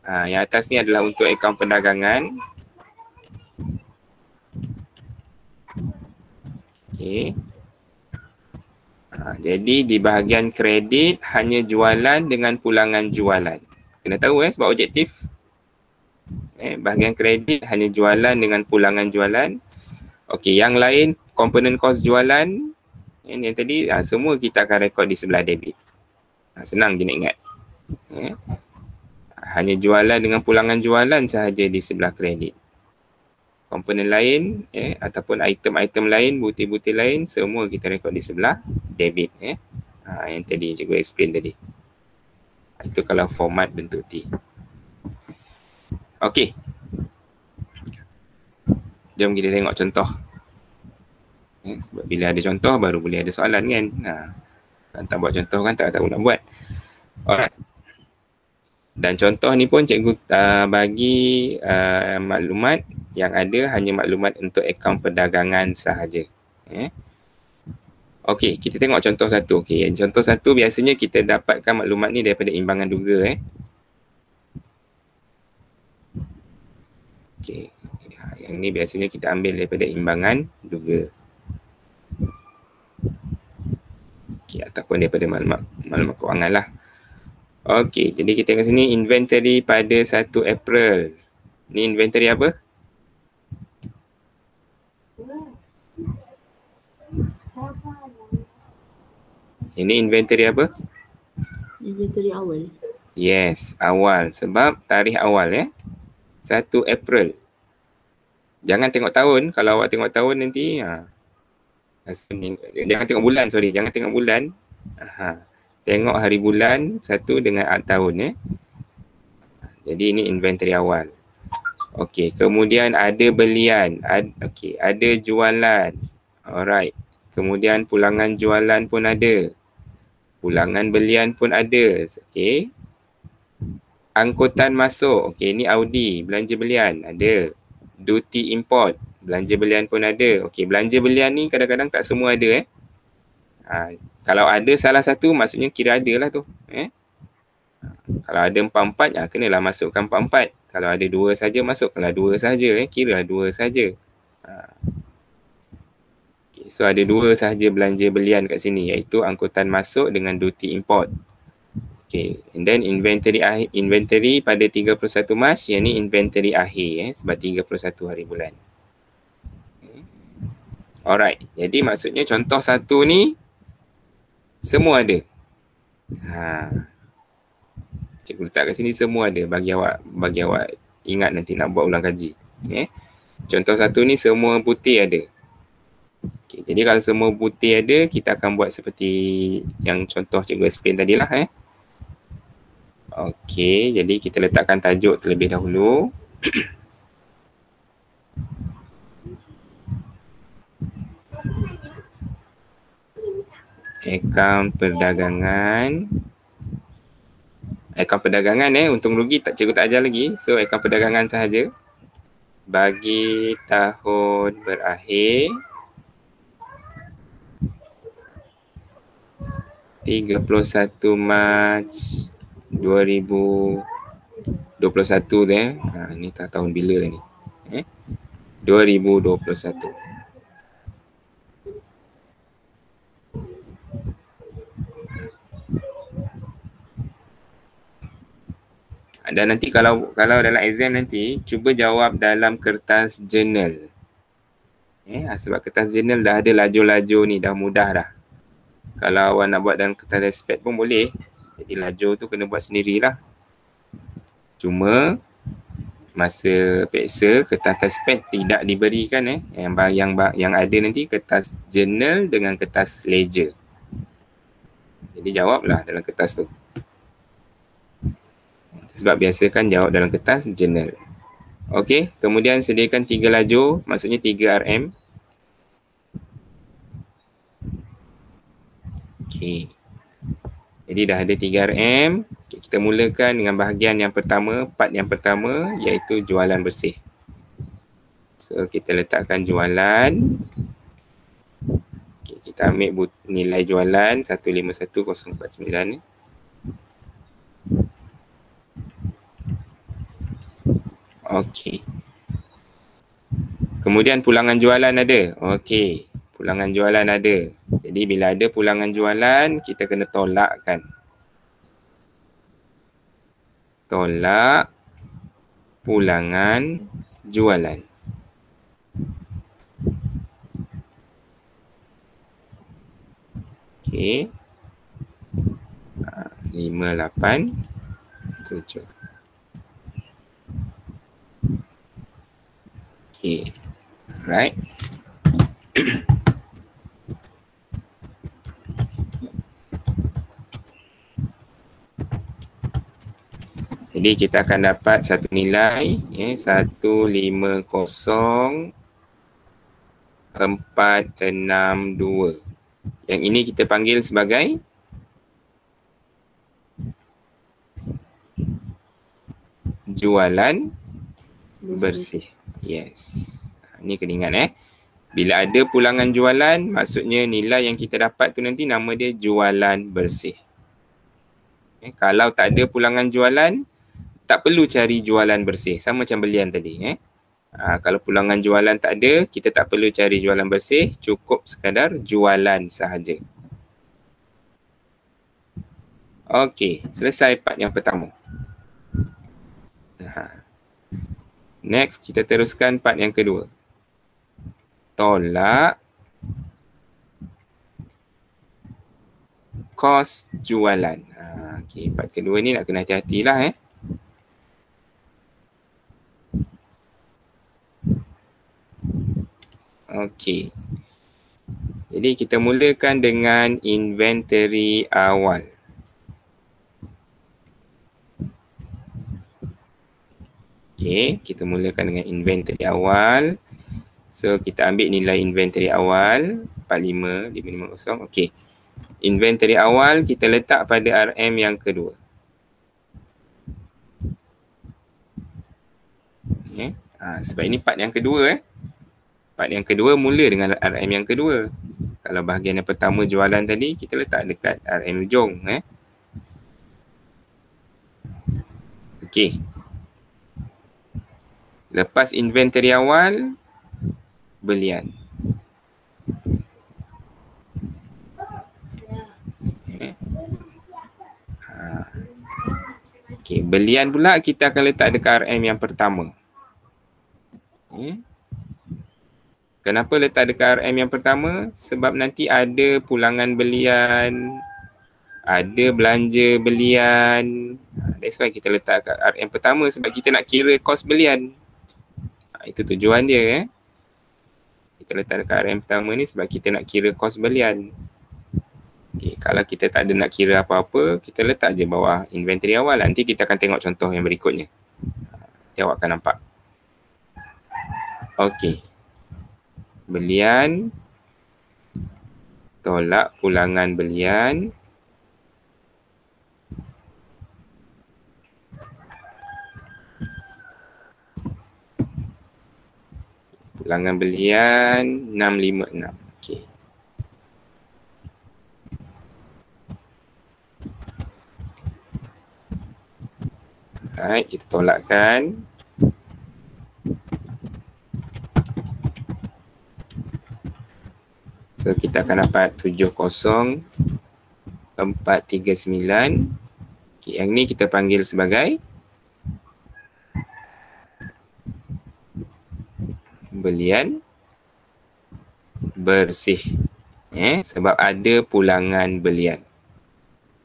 S1: Yang atas ni adalah untuk akaun perdagangan. Okey. Jadi di bahagian kredit hanya jualan dengan pulangan jualan. Kena tahu sebab objektif. Bahagian kredit hanya jualan dengan pulangan jualan. Okey, yang lain komponen kos jualan yang tadi semua kita akan rekod di sebelah debit. Senang je nak ingat. Hanya jualan dengan pulangan jualan sahaja di sebelah kredit. Komponen lain ataupun item-item lain, butir-butir lain, semua kita rekod di sebelah debit. Yang tadi cikgu explain tadi. Itu kalau format bentuk T. Okey. Jom kita tengok contoh. Sebab bila ada contoh baru boleh ada soalan kan. Kalau tak buat contoh kan tak tahu nak buat. Alright. Dan contoh ni pun cikgu bagi maklumat yang ada hanya maklumat untuk akaun perdagangan sahaja. Okey, kita tengok contoh satu. Okey, contoh satu biasanya kita dapatkan maklumat ni daripada imbangan duga. Okey, yang ni biasanya kita ambil daripada imbangan duga. Okey, ataupun daripada maklumat kewangan lah. Okey, jadi kita tengok sini inventory pada 1 April. Ni inventory apa? Ini inventory apa?
S2: Inventory awal.
S1: Yes, awal. Sebab tarikh awal 1 April. Jangan tengok tahun. Kalau awak tengok tahun nanti jangan tengok bulan, jangan tengok bulan. Tengok hari bulan 1 dengan tahun. Jadi ini inventory awal. Okey, kemudian ada belian, ada jualan. Alright. Kemudian pulangan jualan pun ada. Pulangan belian pun ada. Okey. Angkutan masuk. Okey, ini Audi, belanja belian ada. Duty import, belanja belian pun ada. Okey, belanja belian ni kadang-kadang tak semua ada kalau ada salah satu maksudnya kira ada lah tu. Kalau ada 4-4 kenalah masukkan 4-4. Kalau ada 2 saja masuk, kalau 2 saja kira 2 saja. Okay, so ada 2 sahaja belanja belian kat sini iaitu angkutan masuk dengan duty import. Okay, and then inventory pada 31 Mac, yang ni inventory akhir sebab 31 hari bulan. Alright. Jadi maksudnya contoh satu ni semua ada. Cikgu letak kat sini semua ada bagi awak ingat nanti nak buat ulang kaji. Okay. Contoh satu ni semua putih ada. Okay. Jadi kalau semua putih ada, kita akan buat seperti yang contoh cikgu explain tadi lah. Okey, jadi kita letakkan tajuk terlebih dahulu. Akaun perdagangan. Akaun perdagangan untung rugi cikgu tak ajar lagi. So akaun perdagangan sahaja. Bagi tahun berakhir 31 Mac 2021 tu ni tak tahun bila dah ni. 2021. Dan nanti kalau dalam exam nanti cuba jawab dalam kertas journal. Sebab kertas journal dah ada lajur-lajur ni, dah mudah dah. Kalau awak nak buat dalam kertas respect pun boleh. Jadi lajur tu kena buat sendirilah. Cuma masa peksa kertas respect tidak diberikan yang ada nanti kertas journal dengan kertas ledger. Jadi jawablah dalam kertas tu. Sebab biasa kan jawab dalam kertas journal. Okey, kemudian sediakan 3 lajur, maksudnya 3 RM. Okey. Jadi dah ada 3 RM. Okay, kita mulakan dengan bahagian yang pertama, part yang pertama iaitu jualan bersih. So kita letakkan jualan. Okay, kita ambil nilai jualan 151049 ni. Okey. Kemudian pulangan jualan ada. Okey. Pulangan jualan ada. Jadi bila ada pulangan jualan, kita kena tolakkan. Tolak pulangan jualan. Okey. 5, 8, 7. Okay. Right. Jadi kita akan dapat satu nilai 150,462. Yang ini kita panggil sebagai jualan bersih. Yes. Ni kena ingat Bila ada pulangan jualan, maksudnya nilai yang kita dapat tu nanti nama dia jualan bersih. Kalau tak ada pulangan jualan, tak perlu cari jualan bersih. Sama macam belian tadi. Kalau pulangan jualan tak ada, kita tak perlu cari jualan bersih. Cukup sekadar jualan sahaja. Okey, selesai part yang pertama. Next, kita teruskan part yang kedua. Tolak kos jualan. Okey, part kedua ni nak kena hati-hatilah. Okey. Jadi kita mulakan dengan inventory awal. Okey, kita mulakan dengan inventory awal. So kita ambil nilai inventory awal 45550. Okey. Inventory awal kita letak pada RM yang kedua. Okey. Sebab ini part yang kedua Part yang kedua mula dengan RM yang kedua. Kalau bahagian yang pertama jualan tadi kita letak dekat RM hujung Okey. Lepas inventory awal, belian. Okey, belian pula kita akan letak dekat RM yang pertama. Kenapa letak dekat RM yang pertama? Sebab nanti ada pulangan belian, ada belanja belian. That's why kita letak kat RM pertama, sebab kita nak kira kos belian. Itu tujuan dia. Kita letak dekat RM pertama ni sebab kita nak kira kos belian. Okay, kalau kita tak ada nak kira apa-apa, kita letak je bawah inventory awal. Nanti kita akan tengok contoh yang berikutnya. Nanti awak akan nampak. Okey. Belian. Tolak pulangan belian. Pulangan belian 656. Okey. Alright, kita tolakkan. So kita akan dapat 70439. Okay, yang ni kita panggil sebagai belian bersih. Sebab ada pulangan belian.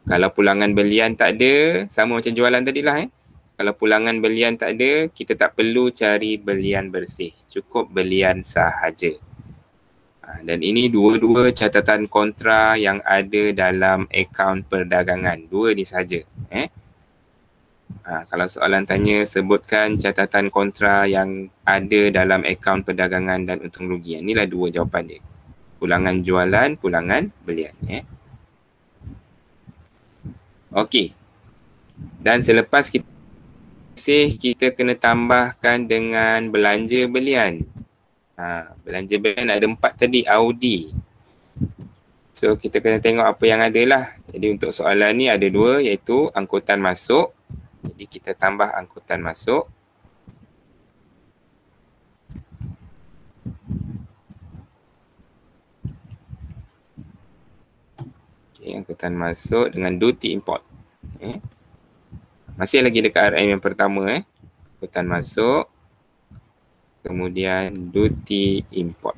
S1: Kalau pulangan belian tak ada, sama macam jualan tadi lah. Kalau pulangan belian tak ada, kita tak perlu cari belian bersih. Cukup belian sahaja. Dan ini dua-dua catatan kontra yang ada dalam akaun perdagangan. Dua ni sahaja. Kalau soalan tanya, sebutkan catatan kontra yang ada dalam akaun perdagangan dan untung rugi. Inilah dua jawapan dia. Pulangan jualan, pulangan belian. Okey. Dan selepas kita kena tambahkan dengan belanja belian. Belanja belian ada 4 tadi, Audi. So kita kena tengok apa yang ada lah. Jadi untuk soalan ni ada 2, iaitu angkutan masuk. Jadi kita tambah angkutan masuk. Okay, angkutan masuk dengan duty import. Masih lagi dekat RM yang pertama. Angkutan masuk. Kemudian duty import.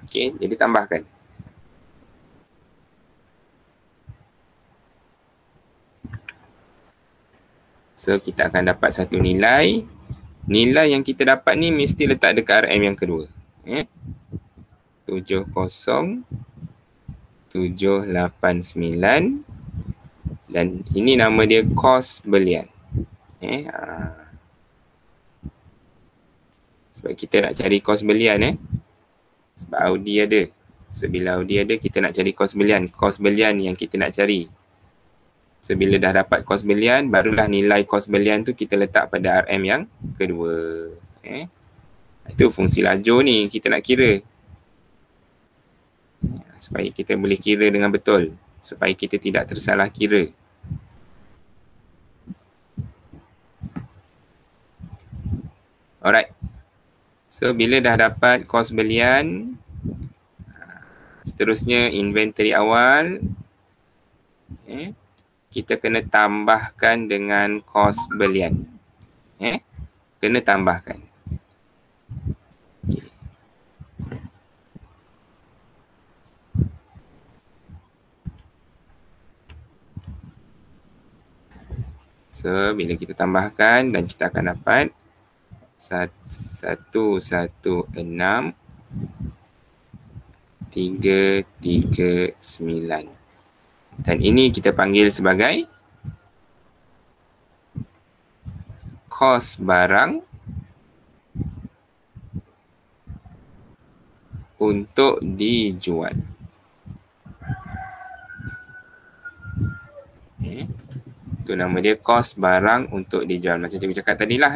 S1: Okay, jadi tambahkan. So kita akan dapat satu nilai. Nilai yang kita dapat ni mesti letak dekat RM yang kedua. 70789. Dan ini nama dia kos belian. Sebab kita nak cari kos belian. Sebab Audi ada. So bila Audi ada, kita nak cari kos belian. Kos belian yang kita nak cari. So bila dah dapat kos belian, barulah nilai kos belian tu kita letak pada RM yang kedua. Itu fungsi lajur ni kita nak kira. Supaya kita boleh kira dengan betul. Supaya kita tidak tersalah kira. Alright. So bila dah dapat kos belian, seterusnya inventory awal. Kita kena tambahkan dengan kos belian. Kena tambahkan. So bila kita tambahkan dan kita akan dapat 116,339. Dan ini kita panggil sebagai kos barang untuk dijual. Itu nama dia kos barang untuk dijual. Macam cikgu cakap tadi lah.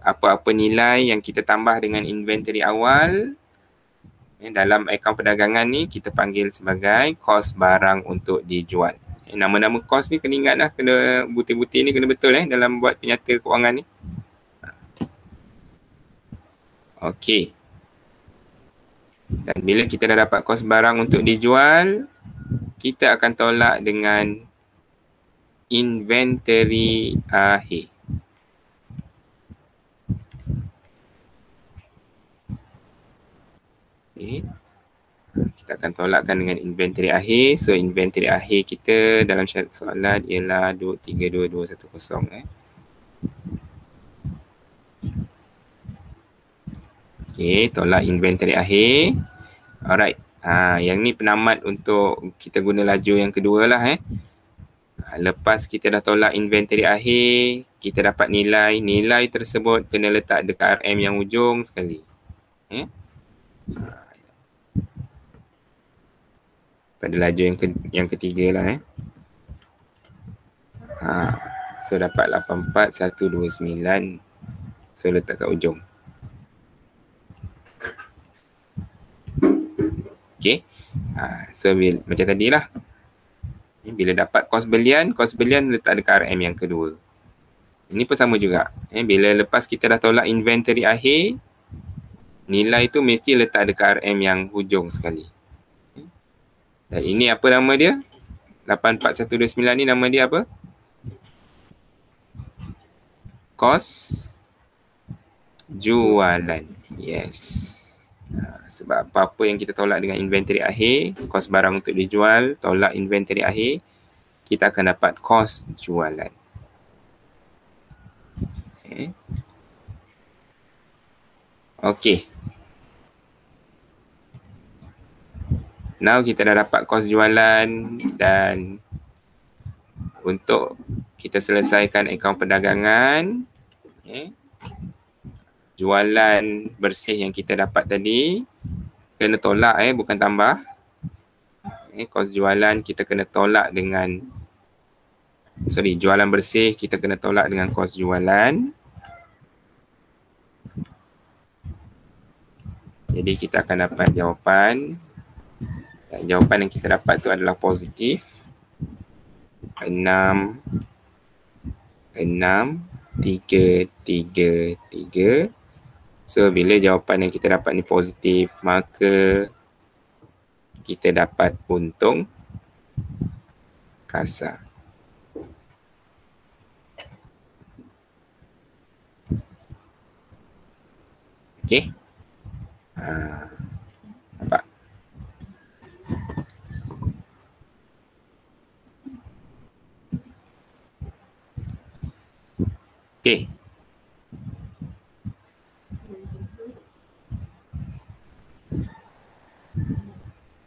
S1: Apa-apa nilai yang kita tambah dengan inventory awal dalam akaun perdagangan ni kita panggil sebagai kos barang untuk dijual. Nama-nama kos ni kena ingat lah. Kena butir-butir ni kena betul dalam buat penyata kewangan ni. Okey. Dan bila kita dah dapat kos barang untuk dijual, kita akan tolak dengan inventory akhir. Okay. Kita akan tolakkan dengan inventory akhir. So inventory akhir kita dalam syarat soalan ialah 232210. Okay, tolak inventory akhir. Alright. Yang ni penamat untuk kita guna laju yang kedua lah. Lepas kita dah tolak inventory akhir, kita dapat nilai. Nilai tersebut kena letak dekat RM yang hujung sekali. Pada laju yang ketiga lah. So dapat 84129. So letak kat hujung. Okay. So macam tadi lah. Bila dapat kos belian letak dekat RM yang kedua. Ini pun sama juga. Bila lepas kita dah tolak inventory akhir, nilai tu mesti letak dekat RM yang hujung sekali. Dan ini apa nama dia? 84129 ni nama dia apa? Kos jualan. Yes. Sebab apa-apa yang kita tolak dengan inventory akhir, kos barang untuk dijual, tolak inventory akhir, kita akan dapat kos jualan. Okay. Now kita dah dapat kos jualan dan untuk kita selesaikan akaun perdagangan, jualan bersih yang kita dapat tadi kena tolak bukan tambah. Kos jualan kita kena tolak dengan jualan bersih kita kena tolak dengan kos jualan. Jadi kita akan dapat jawapan. Dan jawapan yang kita dapat tu adalah positif 6 3 3 3. So bila jawapan yang kita dapat ni positif, maka kita dapat untung kasar. Okey. Nampak? Okey.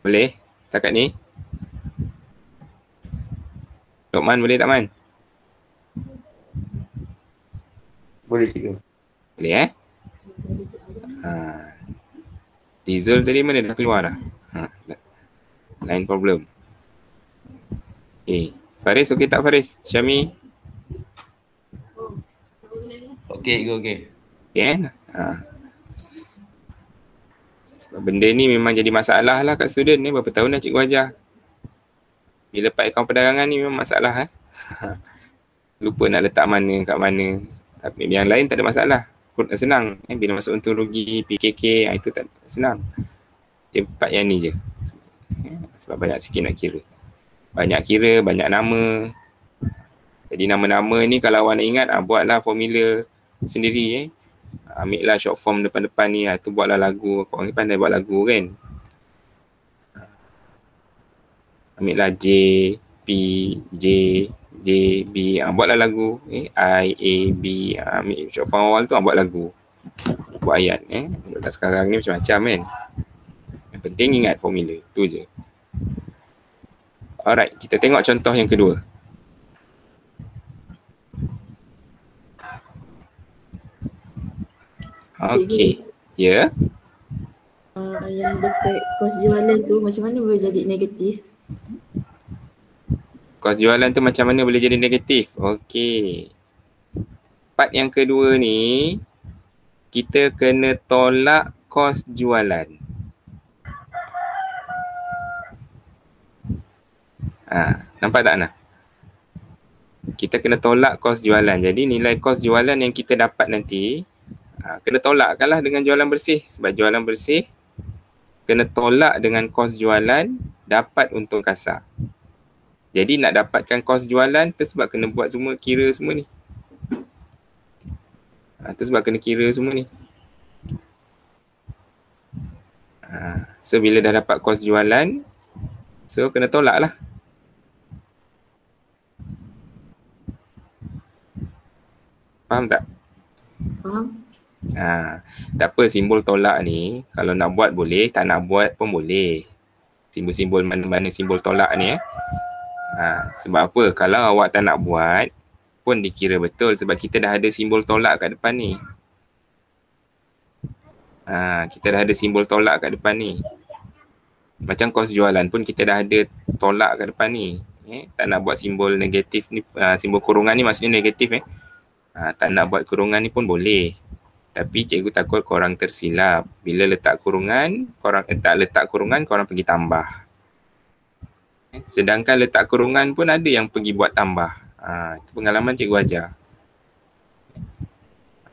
S1: Boleh? Takat ni? Lokman boleh tak, Man?
S3: Boleh cikgu.
S1: Boleh Diesel tadi mana dah keluar dah? Lain problem. Faris okey tak Faris? Syami?
S4: Okey, okey.
S1: Okey kan? Sebab benda ni memang jadi masalah lah kat student ni. Berapa tahun dah cikgu ajar. Bila dapat akaun perdagangan ni memang masalah Lupa nak letak mana kat mana. Tapi yang lain tak ada masalah. Senang. Bila masuk untung rugi, PKK, itu tak senang. Dia empat yang ni je. Sebab banyak sikit nak kira. Banyak kira, banyak nama. Jadi nama-nama ni kalau awak nak ingat, buatlah formula sendiri. Ambil lah short form depan-depan ni. Tu buatlah lagu. Korang ni pandai buat lagu kan. Ambil lah J, P, J, B. Buatlah lagu. I, A, B. Ambil short form awal tu buat lagu. Buat ayat. Budak sekarang ni macam-macam kan. Yang penting ingat formula. Tu je. Alright. Kita tengok contoh yang kedua. Okay. Ya.
S2: Yang dekat kos jualan tu macam mana boleh jadi negatif?
S1: Kos jualan tu macam mana boleh jadi negatif? Okey. Part yang kedua ni, kita kena tolak kos jualan. Nampak tak Nah? Kita kena tolak kos jualan. Jadi nilai kos jualan yang kita dapat nanti, kena tolakkanlah dengan jualan bersih. Sebab jualan bersih, kena tolak dengan kos jualan, dapat untung kasar. Jadi nak dapatkan kos jualan tu sebab kena buat semua, kira semua ni. Tu sebab kena kira semua ni. So bila dah dapat kos jualan, so kena tolak lah. Faham tak?
S2: Faham?
S1: Tak apa, simbol tolak ni kalau nak buat boleh, tak nak buat pun boleh. Simbol-simbol mana-mana simbol tolak ni sebab apa? Kalau awak tak nak buat pun dikira betul sebab kita dah ada simbol tolak kat depan ni. Kita dah ada simbol tolak kat depan ni. Macam kos jualan pun kita dah ada tolak kat depan ni. Tak nak buat simbol negatif ni, simbol kurungan ni maksudnya negatif. Tak nak buat kurungan ni pun boleh. Tapi cikgu takut korang tersilap. Bila letak kurungan, korang letak kurungan, korang pergi tambah. Sedangkan letak kurungan pun ada yang pergi buat tambah. Itu pengalaman cikgu ajar.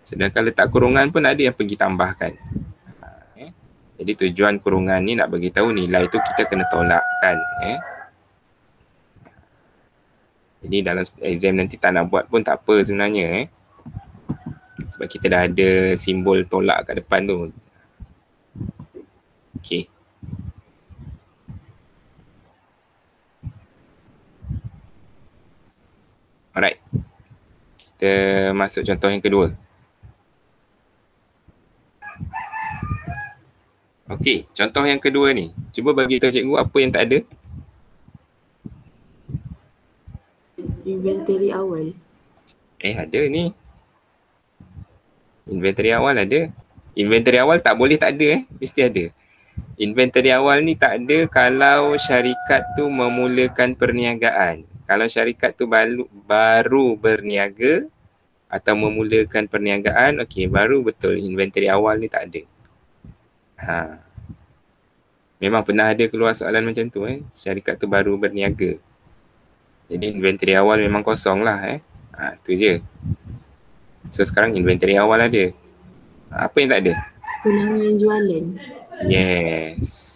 S1: Sedangkan letak kurungan pun ada yang pergi tambahkan. Jadi tujuan kurungan ni nak bagi tahu nilai tu kita kena tolakkan. Jadi dalam exam nanti tak nak buat pun tak apa sebenarnya. Sebab kita dah ada simbol tolak kat depan tu. Okay. Alright. Kita masuk contoh yang kedua. Okey, contoh yang kedua ni. Cuba bagi tahu cikgu apa yang tak ada.
S2: Inventory awal.
S1: Ada ni. Inventory awal ada. Inventory awal tak boleh tak ada mesti ada. Inventory awal ni tak ada kalau syarikat tu memulakan perniagaan. Kalau syarikat tu baru berniaga atau memulakan perniagaan, okey, baru betul inventory awal ni tak ada. Memang pernah ada keluar soalan macam tu syarikat tu baru berniaga. Jadi inventory awal memang kosong lah tu je. So sekarang inventory awal ada. Apa yang tak ada?
S2: Pulangan jualan.
S1: Yes.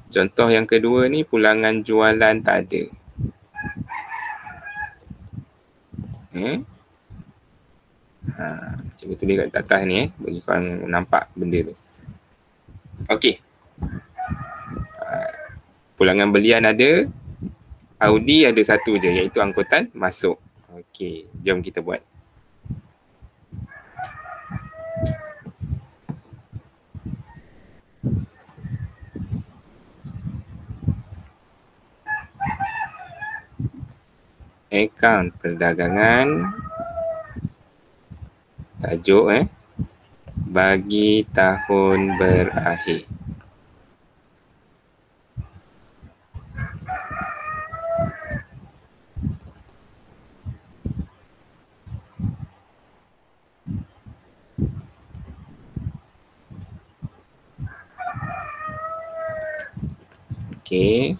S1: Contoh yang kedua ni pulangan jualan tak ada. Cikgu tulis kat atas ni bagi korang nampak benda tu. Okey. Pulangan belian ada. Audi ada satu je iaitu angkutan masuk. Okey, jom kita buat. Akaun perdagangan. Tajuk bagi tahun berakhir. Okey.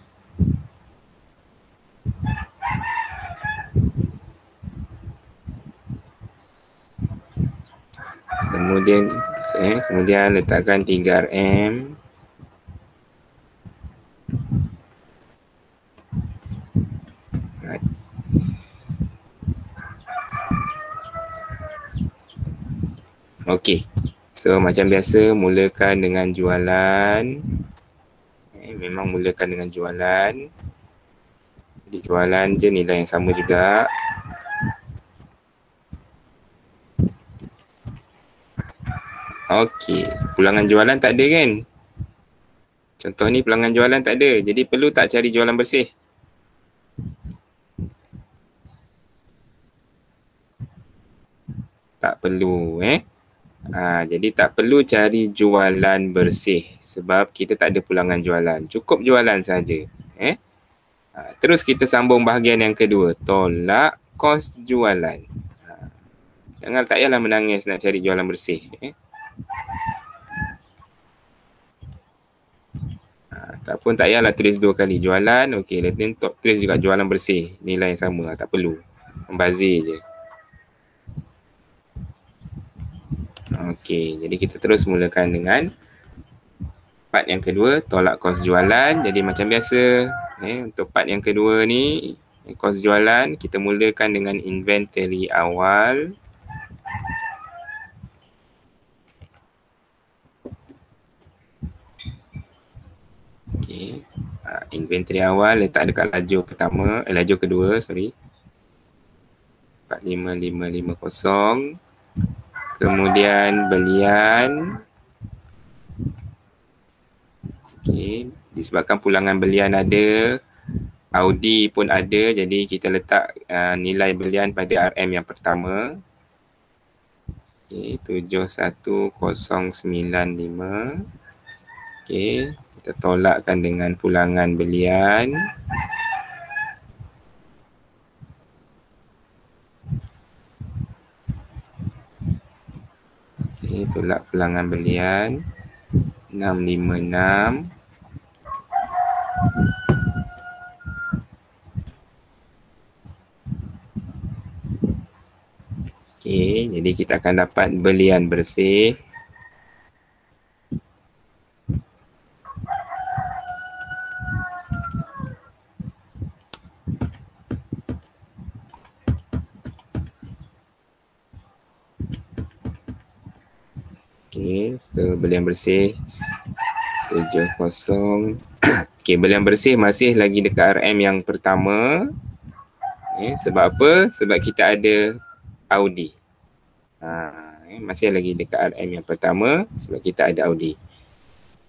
S1: Kemudian letakkan 3RM. Right. Okey. So macam biasa mulakan dengan jualan. Memang mulakan dengan jualan. Jadi jualan je nilai yang sama juga. Okey, pulangan jualan tak ada kan? Contoh ni pulangan jualan tak ada. Jadi perlu tak cari jualan bersih? Tak perlu jadi tak perlu cari jualan bersih sebab kita tak ada pulangan jualan. Cukup jualan saja. Terus kita sambung bahagian yang kedua. Tolak kos jualan. Jangan tak payahlah menangis nak cari jualan bersih. Tak pun tak payahlah tulis 2 kali jualan. Okey, then tulis juga jualan bersih. Nilai yang sama. Tak perlu. Membazir je. Okey, jadi kita terus mulakan dengan part yang kedua. Tolak kos jualan. Jadi macam biasa Untuk part yang kedua ni, kos jualan, kita mulakan dengan inventory awal. Okay. Inventory awal letak dekat lajur pertama, lajur kedua, sorry. 45550. Kemudian belian. Okay. Disebabkan pulangan belian ada, Audi pun ada, jadi kita letak nilai belian pada RM yang pertama. Okay, 71095. Okay, kita tolakkan dengan pulangan belian. Okay, tolak pulangan belian 656. Okay, jadi kita akan dapat belian bersih. Okay, so belian bersih 70. Okay, belian bersih masih lagi dekat RM yang pertama. Sebab apa? Sebab kita ada Audi. Masih lagi dekat RM yang pertama sebab kita ada Audi.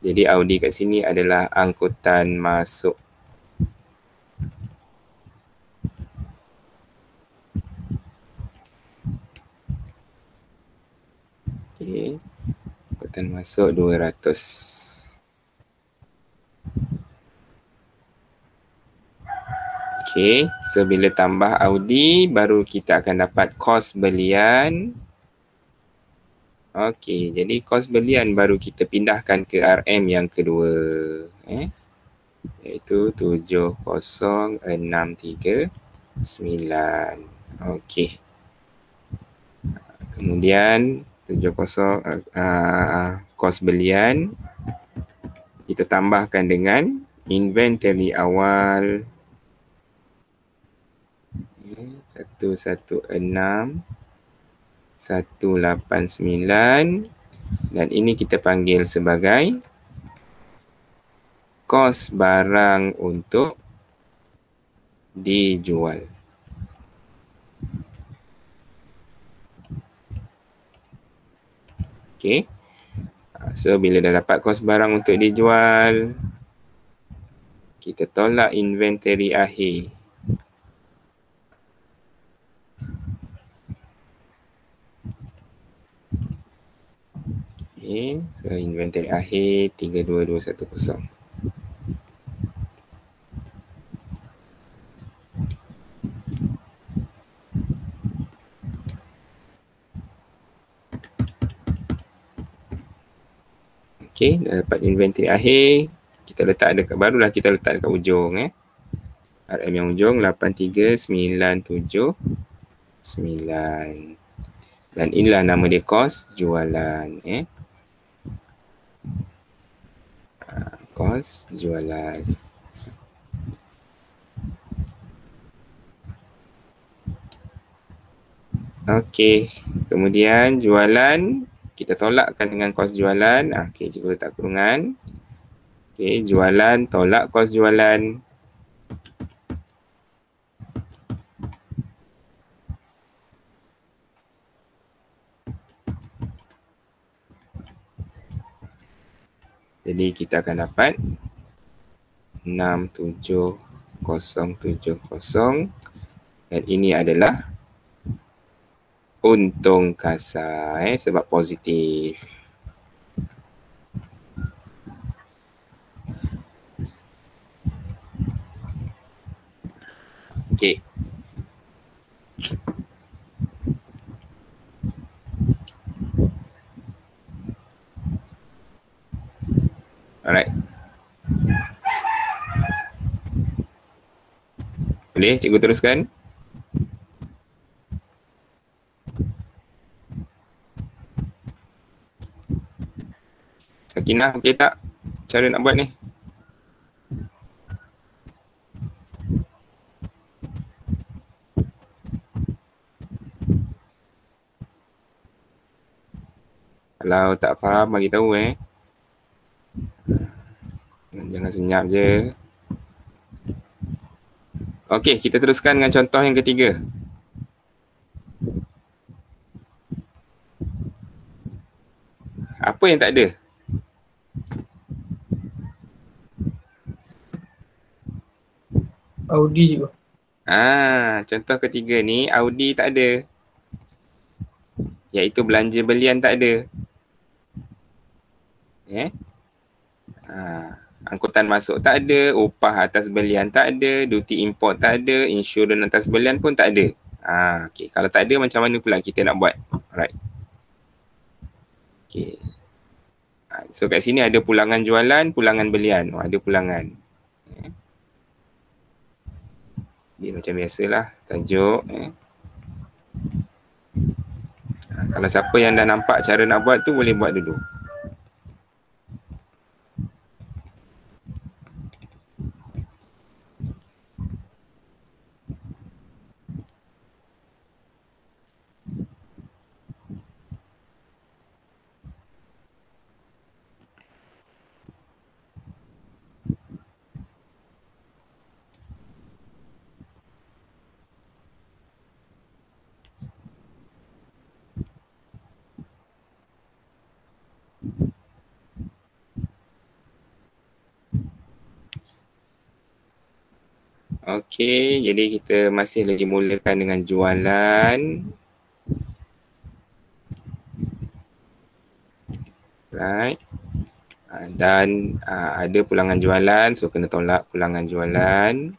S1: Jadi Audi kat sini adalah angkutan masuk. Okay. Angkutan masuk 200. Okay, so bila tambah Audi baru kita akan dapat kos belian. Okay, jadi kos belian baru kita pindahkan ke RM yang kedua. Iaitu 70639. Okay. Kemudian 70 kos belian kita tambahkan dengan inventory awal 116189 dan ini kita panggil sebagai kos barang untuk dijual. Okay. So bila dah dapat kos barang untuk dijual, kita tolak inventory akhir. Okay, so inventory akhir 32210. Okay, dah dapat inventory akhir. Kita letak dekat, barulah kita letak dekat ujung. RM yang ujung 83979. Dan inilah nama dia kos jualan. Kos jualan. Okey, kemudian jualan kita tolakkan dengan kos jualan. Okey, cuba letak kurungan. Okey, jualan tolak kos jualan. Jadi kita akan dapat 67070 dan ini adalah untung kasar sebab positif. Okey. Alright. Boleh cikgu teruskan? Sakinah, okey tak? Cara nak buat ni? Kalau tak faham, bagi tahu Jangan senyap je. Okey, kita teruskan dengan contoh yang ketiga. Apa yang tak ada?
S5: Audi juga.
S1: Contoh ketiga ni Audi tak ada. Iaitu belanja belian tak ada. Angkutan masuk tak ada, upah atas belian tak ada, duty import tak ada, insurans atas belian pun tak ada. Okay. Kalau tak ada, macam mana pula kita nak buat? Alright. Okay. So kat sini ada pulangan jualan, pulangan belian. Ada pulangan. Dia macam biasalah, tajuk. Kalau siapa yang dah nampak cara nak buat tu, boleh buat dulu. Okey, jadi kita masih lagi mulakan dengan jualan. Right. Dan ada pulangan jualan, so kena tolak pulangan jualan.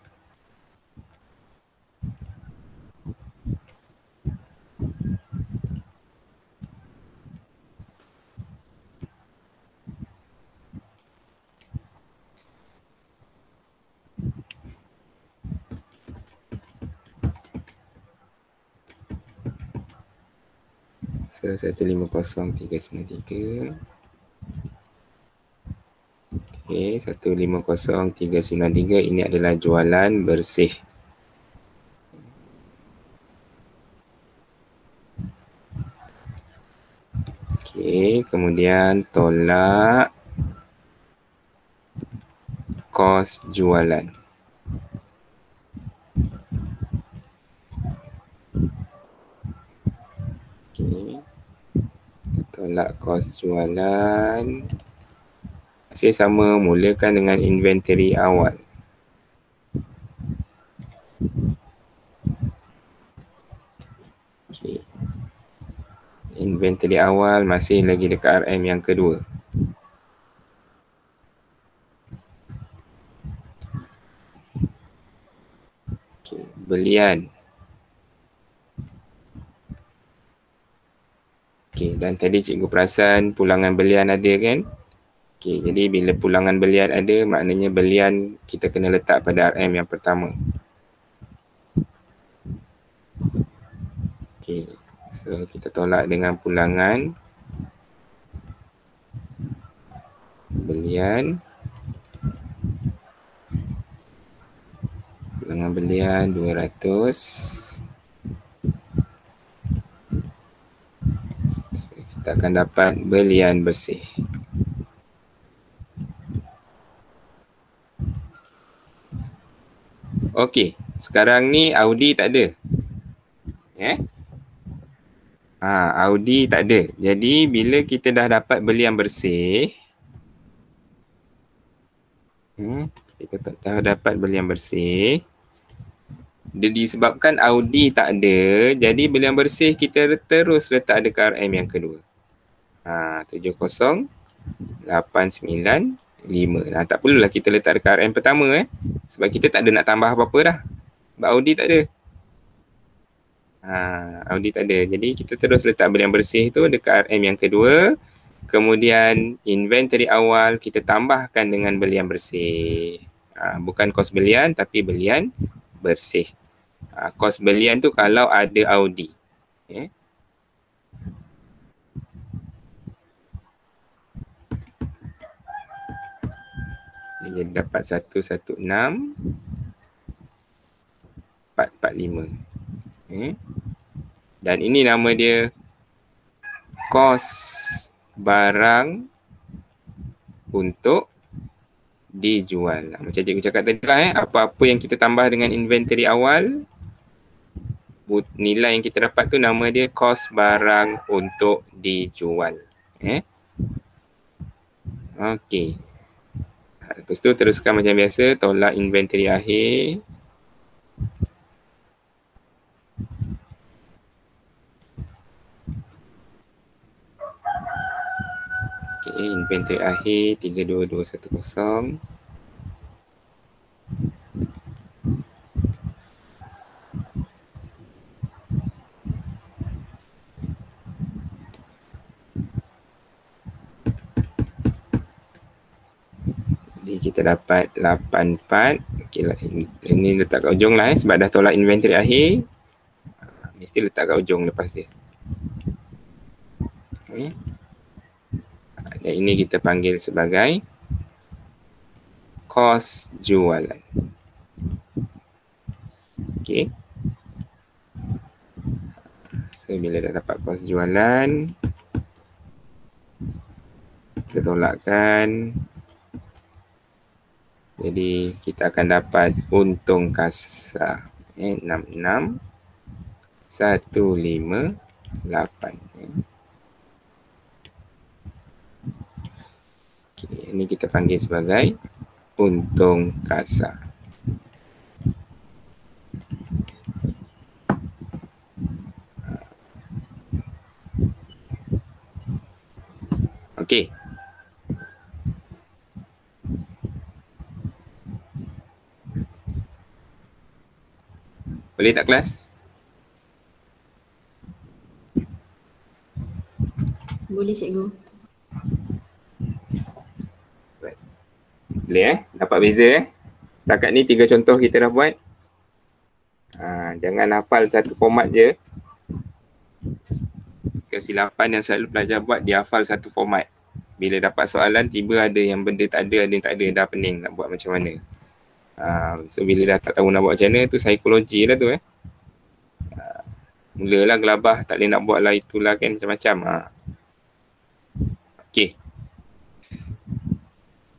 S1: So 150393. Okey, 150393 ini adalah jualan bersih. Okey, kemudian tolak kos jualan. Okey. Tolak kos jualan. Masih sama, mulakan dengan inventory awal. Okey. Inventory awal masih lagi dekat RM yang kedua. Okey, belian. Okey, dan tadi cikgu perasan pulangan belian ada kan? Okey, jadi bila pulangan belian ada, maknanya belian kita kena letak pada RM yang pertama. Okey, so kita tolak dengan pulangan belian. Pulangan belian 200. So, kita akan dapat belian bersih. Okey, sekarang ni Audi tak ada. Audi tak ada. Jadi bila kita dah dapat belian bersih, kita dah dapat belian bersih, dia disebabkan Audi tak ada, jadi belian bersih kita terus letak dekat RM yang kedua. 70895. Tak perlulah kita letak dekat RM pertama sebab kita tak ada nak tambah apa-apa dah. Sebab Audi tak ada. Audi tak ada. Jadi kita terus letak belian bersih tu dekat RM yang kedua. Kemudian inventory awal kita tambahkan dengan belian bersih. Bukan kos belian tapi belian bersih. Kos belian tu kalau ada Audi. Okay. Jadi dapat 116,445. Okay. Dan ini nama dia kos barang untuk dijual. Macam cikgu cakap tadi lah, apa-apa yang kita tambah dengan inventory awal, nilai yang kita dapat tu nama dia kos barang untuk dijual. Okey. Lepas tu teruskan macam biasa, tolak inventory akhir. Okey, inventory akhir 32210. Kita dapat 84. Okey lah, ini letak kat ujung lah sebab dah tolak inventory akhir. Mesti letak kat ujung lepas dia. Okay. Dan ini kita panggil sebagai kos jualan. Okey. So bila dah dapat kos jualan, kita tolakkan. Jadi kita akan dapat untung kasar 66,158. Okay, ini kita panggil sebagai untung kasar. Okey. Boleh tak kelas?
S2: Boleh cikgu.
S1: Boleh dapat beza Setakat ni 3 contoh kita dah buat. Jangan hafal satu format je. Kesilapan yang selalu pelajar buat, dia hafal satu format. Bila dapat soalan, tiba ada yang benda tak ada yang tak ada, dah pening nak buat macam mana. So bila dah tak tahu nak buat macam mana, tu psikologi lah tu mulalah gelabah, tak boleh nak buat lah, itulah kan, macam-macam. Okay.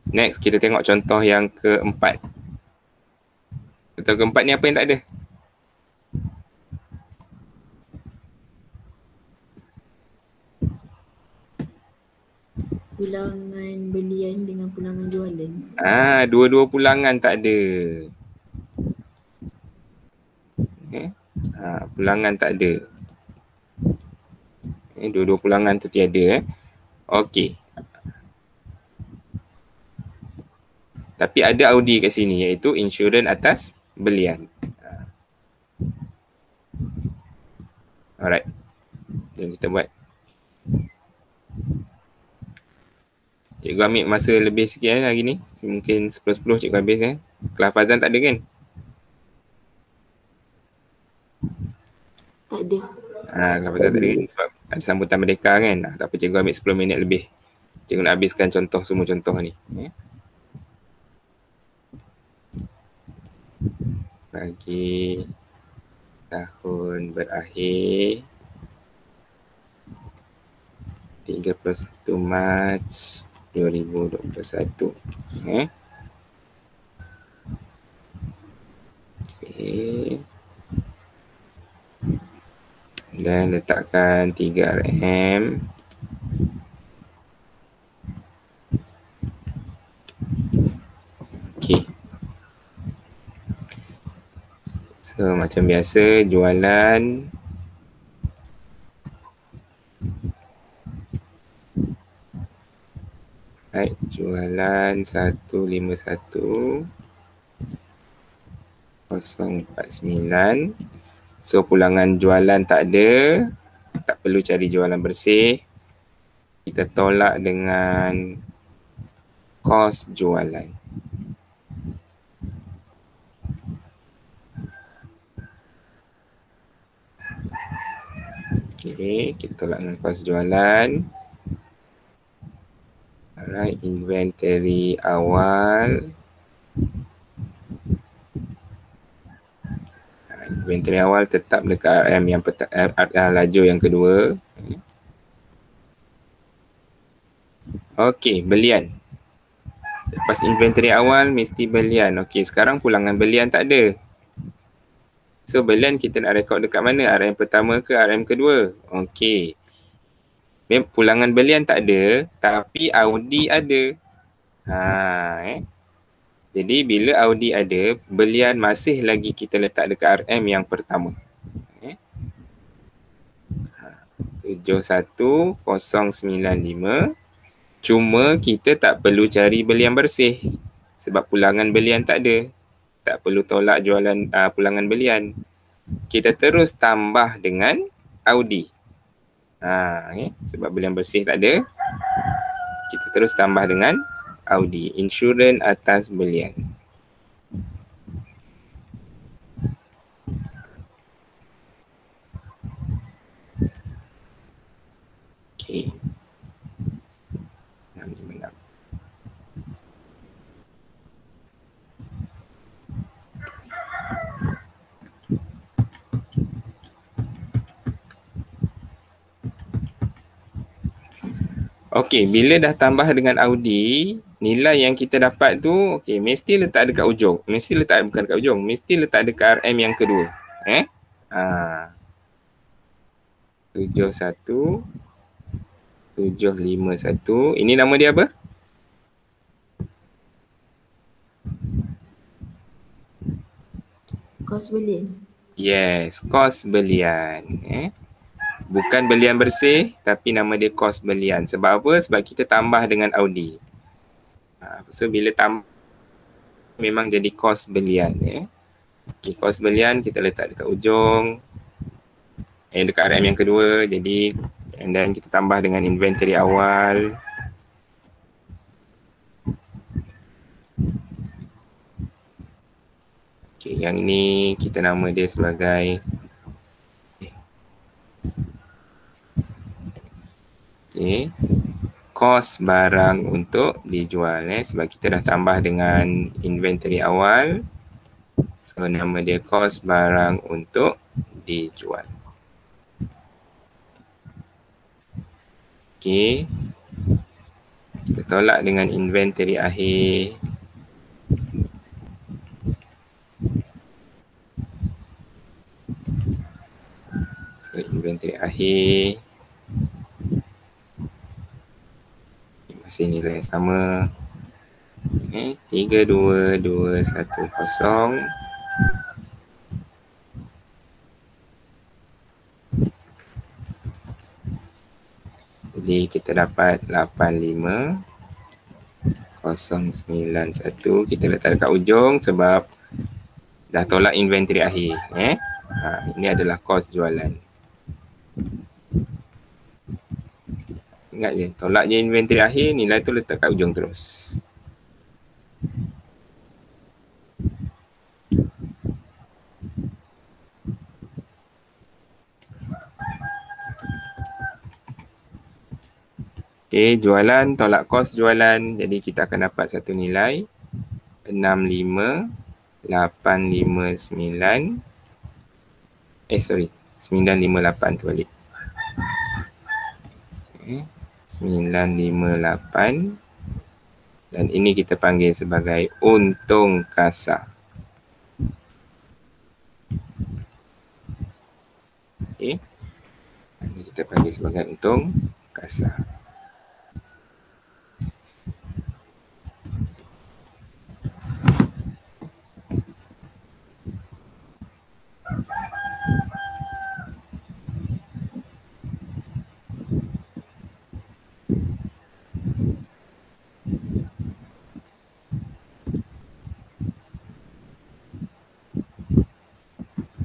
S1: Next, kita tengok contoh yang keempat. Contoh keempat ni apa yang tak ada?
S2: Pulangan belian dengan pulangan jualan.
S1: Dua-dua pulangan tak ada. Pulangan tak ada. Dua-dua pulangan tu tiada. Okey. Tapi ada Audi kat sini, iaitu insurans atas belian. Alright. Jom kita buat. Cikgu ambil masa lebih sikit hari ni. Mungkin 10-10 cikgu habis Kelas Fazan tak ada kan?
S2: Tak ada.
S1: Kelas Fazan tak ada kan? Sebab ada sambutan merdeka kan? Tak apa, cikgu ambil 10 minit lebih. Cikgu nak habiskan contoh, semua contoh ni. Bagi tahun berakhir 31 Mac 2021. Okay. Dan letakkan 3RM. Okay. So macam biasa, jualan right, jualan 151 049. So pulangan jualan tak ada, tak perlu cari jualan bersih. Kita tolak dengan kos jualan. Okay, kita tolak dengan kos jualan. Alright, inventory awal. Inventory awal tetap dekat RM yang laju yang kedua. Okey, belian. Lepas inventory awal mesti belian. Okey, sekarang pulangan belian tak ada. So belian kita nak rekod dekat mana? RM pertama ke RM kedua? Okey. Pulangan belian tak ada, tapi Audi ada. Jadi bila Audi ada, belian masih lagi kita letak dekat RM yang pertama. 71095. Cuma kita tak perlu cari belian bersih sebab pulangan belian tak ada. Tak perlu tolak jualan pulangan belian. Kita terus tambah dengan Audi. Sebab belian bersih tak ada, kita terus tambah dengan Audi. Insurans atas belian. Okey. 656. Okey, bila dah tambah dengan Audi, nilai yang kita dapat tu, okey, mesti letak dekat ujung. Mesti letak, bukan dekat ujung, mesti letak dekat RM yang kedua. 71751. Ini nama dia apa?
S2: Kos belian.
S1: Yes, kos belian. Bukan belian bersih, tapi nama dia kos belian. Sebab apa? Sebab kita tambah dengan Audi. So bila tambah, memang jadi kos belian. Okay, kos belian kita letak dekat ujung. Dekat RM yang kedua. Jadi, and then kita tambah dengan inventory awal. Okay, yang ini kita nama dia sebagai kos barang untuk dijual. Sebab kita dah tambah dengan inventory awal. So nama dia kos barang untuk dijual. Okey. Kita tolak dengan inventory akhir. So inventory akhir. Masih nilai yang sama. 32210. Jadi kita dapat 85091. Kita letak dekat ujung sebab dah tolak inventory akhir. Ini adalah kos jualan. Ingat je, tolak je inventory akhir, nilai tu letak kat ujung terus. Okey, jualan, tolak kos jualan. Jadi kita akan dapat satu nilai 65859. 958 tu balik. 958. Dan ini kita panggil sebagai untung kasar. Okey. Ini kita panggil sebagai untung kasar.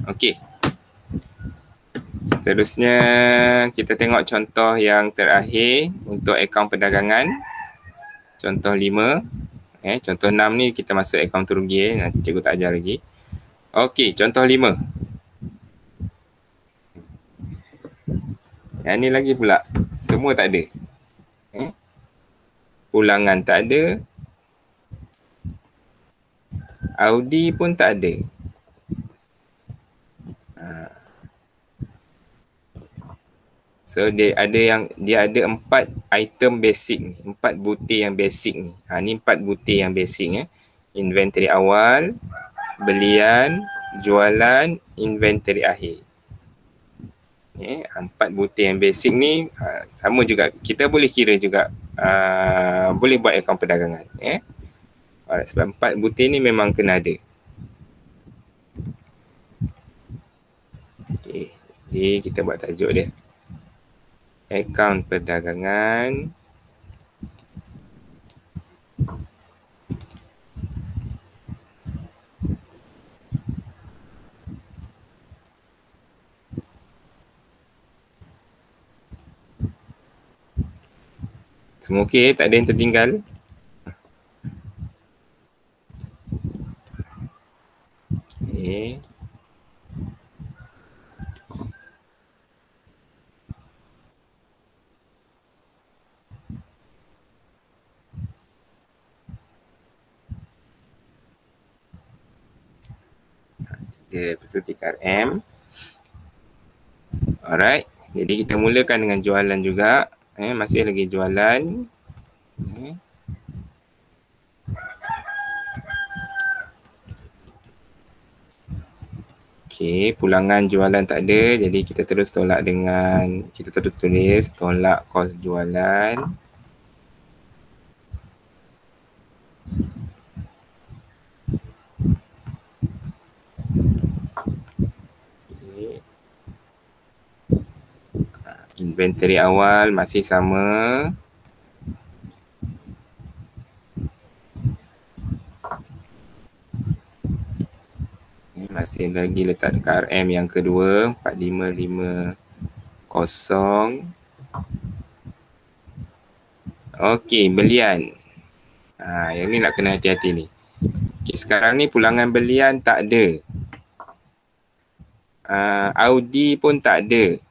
S1: Okey. Seterusnya kita tengok contoh yang terakhir untuk akaun perdagangan. Contoh 5. Contoh 6 ni kita masuk akaun terugi. Nanti cikgu tak ajar lagi. Okey, contoh 5. Yang ni lagi pula. Semua tak ada. Pulangan tak ada. Audi pun tak ada. So dia ada 4 item basic ni, 4 butir yang basic ni. Ni 4 butir yang basic Inventory awal, belian, jualan, inventory akhir. 4 butir yang basic ni sama juga. Kita boleh kira juga, boleh buat akaun perdagangan. Alright, sebab 4 butir ni memang kena ada. Okay. Jadi kita buat tajuk dia. Akaun perdagangan. Semua okey, tak ada yang tertinggal. Okey. Dia peserta KRM. Alright. Jadi kita mulakan dengan jualan juga. Masih lagi jualan. Okey, pulangan jualan tak ada. Jadi kita terus tolak dengan, kita terus tulis tolak kos jualan. Inventory awal masih sama. Masih lagi letak dekat RM yang kedua, 4550. Okey, belian. Yang ni nak kena hati-hati ni. Okay, sekarang ni pulangan belian tak ada. Audi pun tak ada.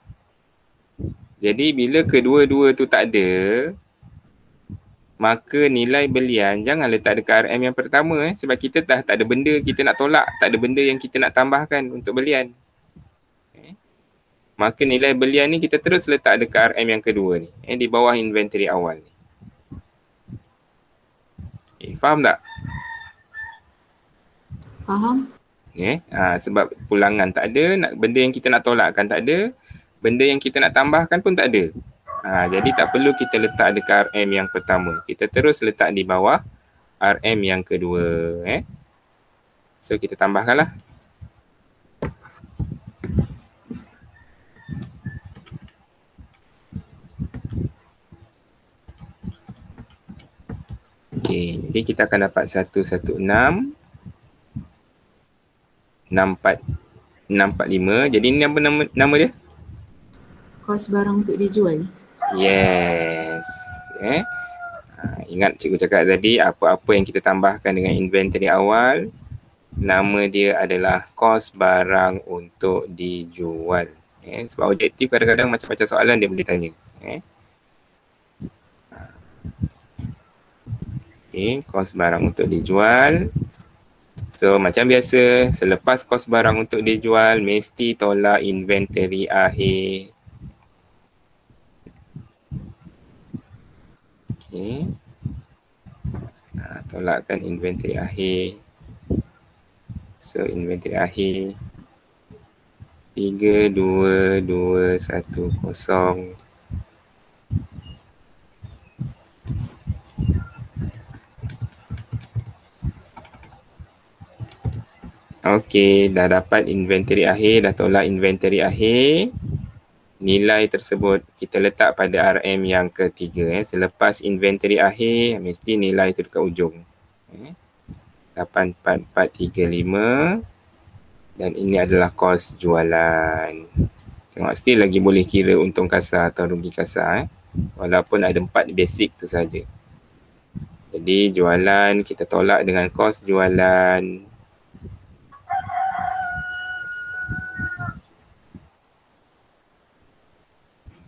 S1: Jadi bila kedua-dua tu tak ada, maka nilai belian jangan letak dekat RM yang pertama sebab kita dah tak ada benda kita nak tolak, tak ada benda yang kita nak tambahkan untuk belian. Maka nilai belian ni kita terus letak dekat RM yang kedua ni, di bawah inventory awal ni. Faham tak?
S2: Faham.
S1: Sebab pulangan tak ada, benda yang kita nak tolakkan tak ada, benda yang kita nak tambahkan pun tak ada. Jadi tak perlu kita letak dekat RM yang pertama. Kita terus letak di bawah RM yang kedua. So kita tambahkanlah. Okey, jadi kita akan dapat 116 645. Jadi ni apa nama dia?
S2: Kos barang untuk dijual.
S1: Yes. Ingat cikgu cakap tadi, apa-apa yang kita tambahkan dengan inventory awal, nama dia adalah kos barang untuk dijual. Sebab objektif kadang-kadang macam-macam soalan dia boleh tanya. Kos barang untuk dijual. So macam biasa, selepas kos barang untuk dijual, mesti tolak inventory akhir. Tolakkan inventory akhir. So inventory akhir 32210. Okey, dah dapat inventory akhir, dah tolak inventory akhir. Nilai tersebut kita letak pada RM yang ketiga. Selepas inventory akhir, mesti nilai itu dekat ujung. 84435. Dan ini adalah kos jualan. Tengok, still lagi boleh kira untung kasar atau rugi kasar. Walaupun ada 4 basic tu saja. Jadi jualan kita tolak dengan kos jualan.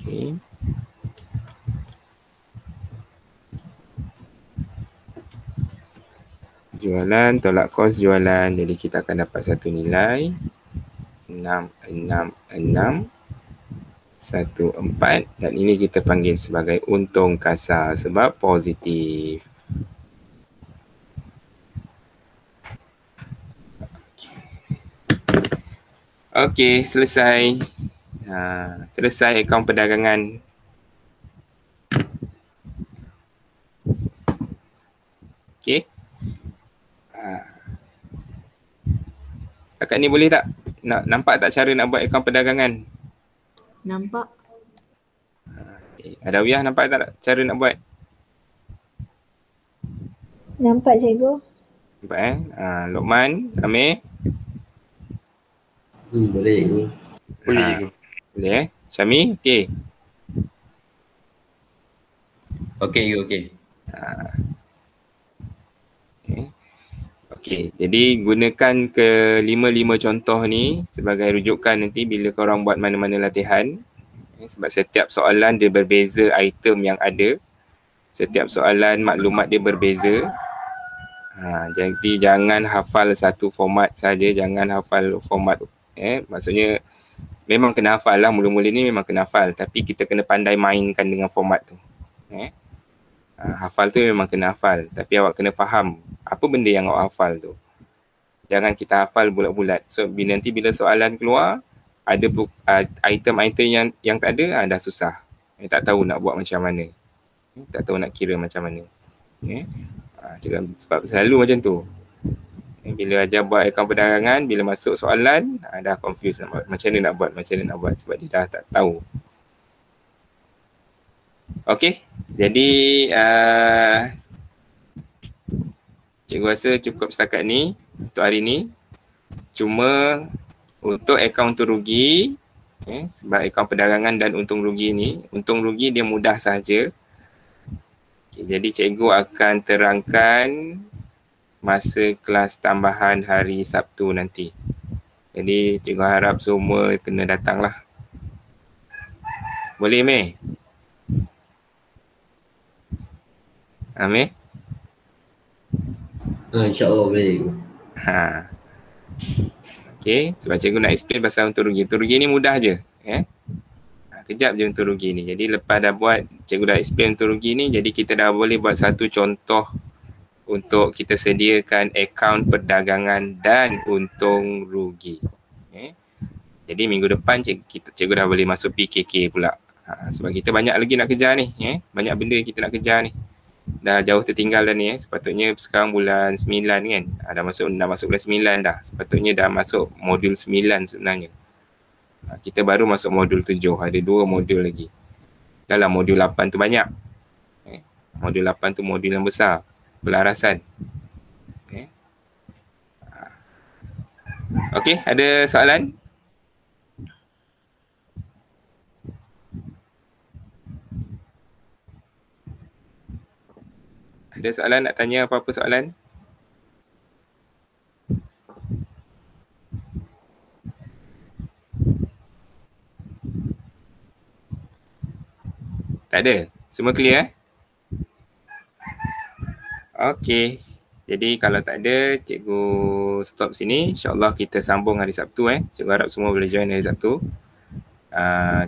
S1: Okay. Jualan tolak kos jualan, jadi kita akan dapat satu nilai 666. 14 dan ini kita panggil sebagai untung kasar sebab positif. Okey, selesai. Selesai akaun perdagangan. Okey. Setakat ni boleh tak? Nampak tak cara nak buat akaun perdagangan?
S2: Nampak?
S1: Adawiyah nampak tak cara nak buat?
S5: Nampak cikgu.
S1: Nampak Lokman, Amir?
S3: Boleh ni.
S4: Boleh cikgu.
S1: Boleh Syami, okey.
S4: Okey cikgu, okey.
S1: Okey, jadi gunakan ke-5 contoh ni sebagai rujukan nanti bila korang buat mana-mana latihan. Sebab setiap soalan dia berbeza item yang ada. Setiap soalan maklumat dia berbeza. Jadi jangan hafal satu format saja, jangan hafal format. Maksudnya memang kena hafal lah, mula-mula ni memang kena hafal. Tapi kita kena pandai mainkan dengan format tu. Hafal tu memang kena hafal. Tapi awak kena faham apa benda yang awak hafal tu. Jangan kita hafal bulat-bulat. So nanti bila soalan keluar, ada item-item yang tak ada, dah susah. Tak tahu nak buat macam mana. Tak tahu nak kira macam mana. Sebab selalu macam tu. Bila ajar buat akaun perdagangan, bila masuk soalan, dah confused macam mana nak buat sebab dia dah tak tahu. Okey, jadi cikgu rasa cukup setakat ni untuk hari ni. Cuma untuk akaun untung rugi, sebab akaun perdagangan dan untung rugi ni, untung rugi dia mudah saja. Jadi cikgu akan terangkan masa kelas tambahan hari Sabtu nanti. Jadi cikgu harap semua kena datang lah. Boleh Mei? Amir?
S3: InsyaAllah boleh.
S1: Okay, sebab cikgu nak explain pasal untung rugi. Untung rugi ni mudah je. Kejap je untung rugi ni. Jadi lepas dah buat, cikgu dah explain untung rugi ni, jadi kita dah boleh buat satu contoh untuk kita sediakan akaun perdagangan dan untung rugi. Jadi minggu depan cikgu dah boleh masuk PKK pula. Sebab kita banyak lagi nak kejar ni. Banyak benda kita nak kejar ni. Dah jauh tertinggal dah ni. Sepatutnya sekarang bulan 9 kan. Dah masuk bulan 9 dah. Sepatutnya dah masuk modul 9 sebenarnya. Kita baru masuk modul 7. Ada 2 modul lagi. Dalam modul 8 tu banyak. Modul 8 tu modul yang besar. Pelarasan. Okey, ada soalan? Ada soalan nak tanya apa-apa soalan? Tak ada? Semua clear Okey. Jadi kalau tak ada, cikgu stop sini. InsyaAllah kita sambung hari Sabtu. Cikgu harap semua boleh join hari Sabtu.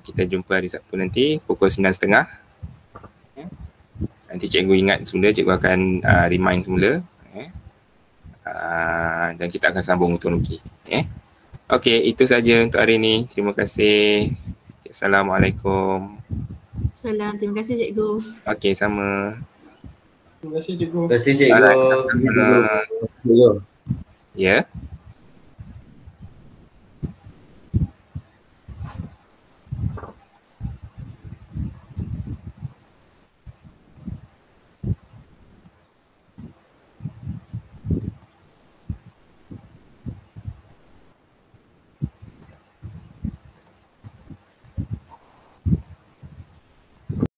S1: Kita jumpa hari Sabtu nanti pukul 9.30. Nanti cikgu ingat semula, cikgu akan remind semula. Dan kita akan sambung untuk rugi. Okey, itu saja untuk hari ini. Terima kasih. Assalamualaikum.
S2: Salam, terima kasih cikgu.
S1: Okey, sama.
S6: Terima kasih cikgu.
S3: Terima kasih cikgu.
S1: Ya.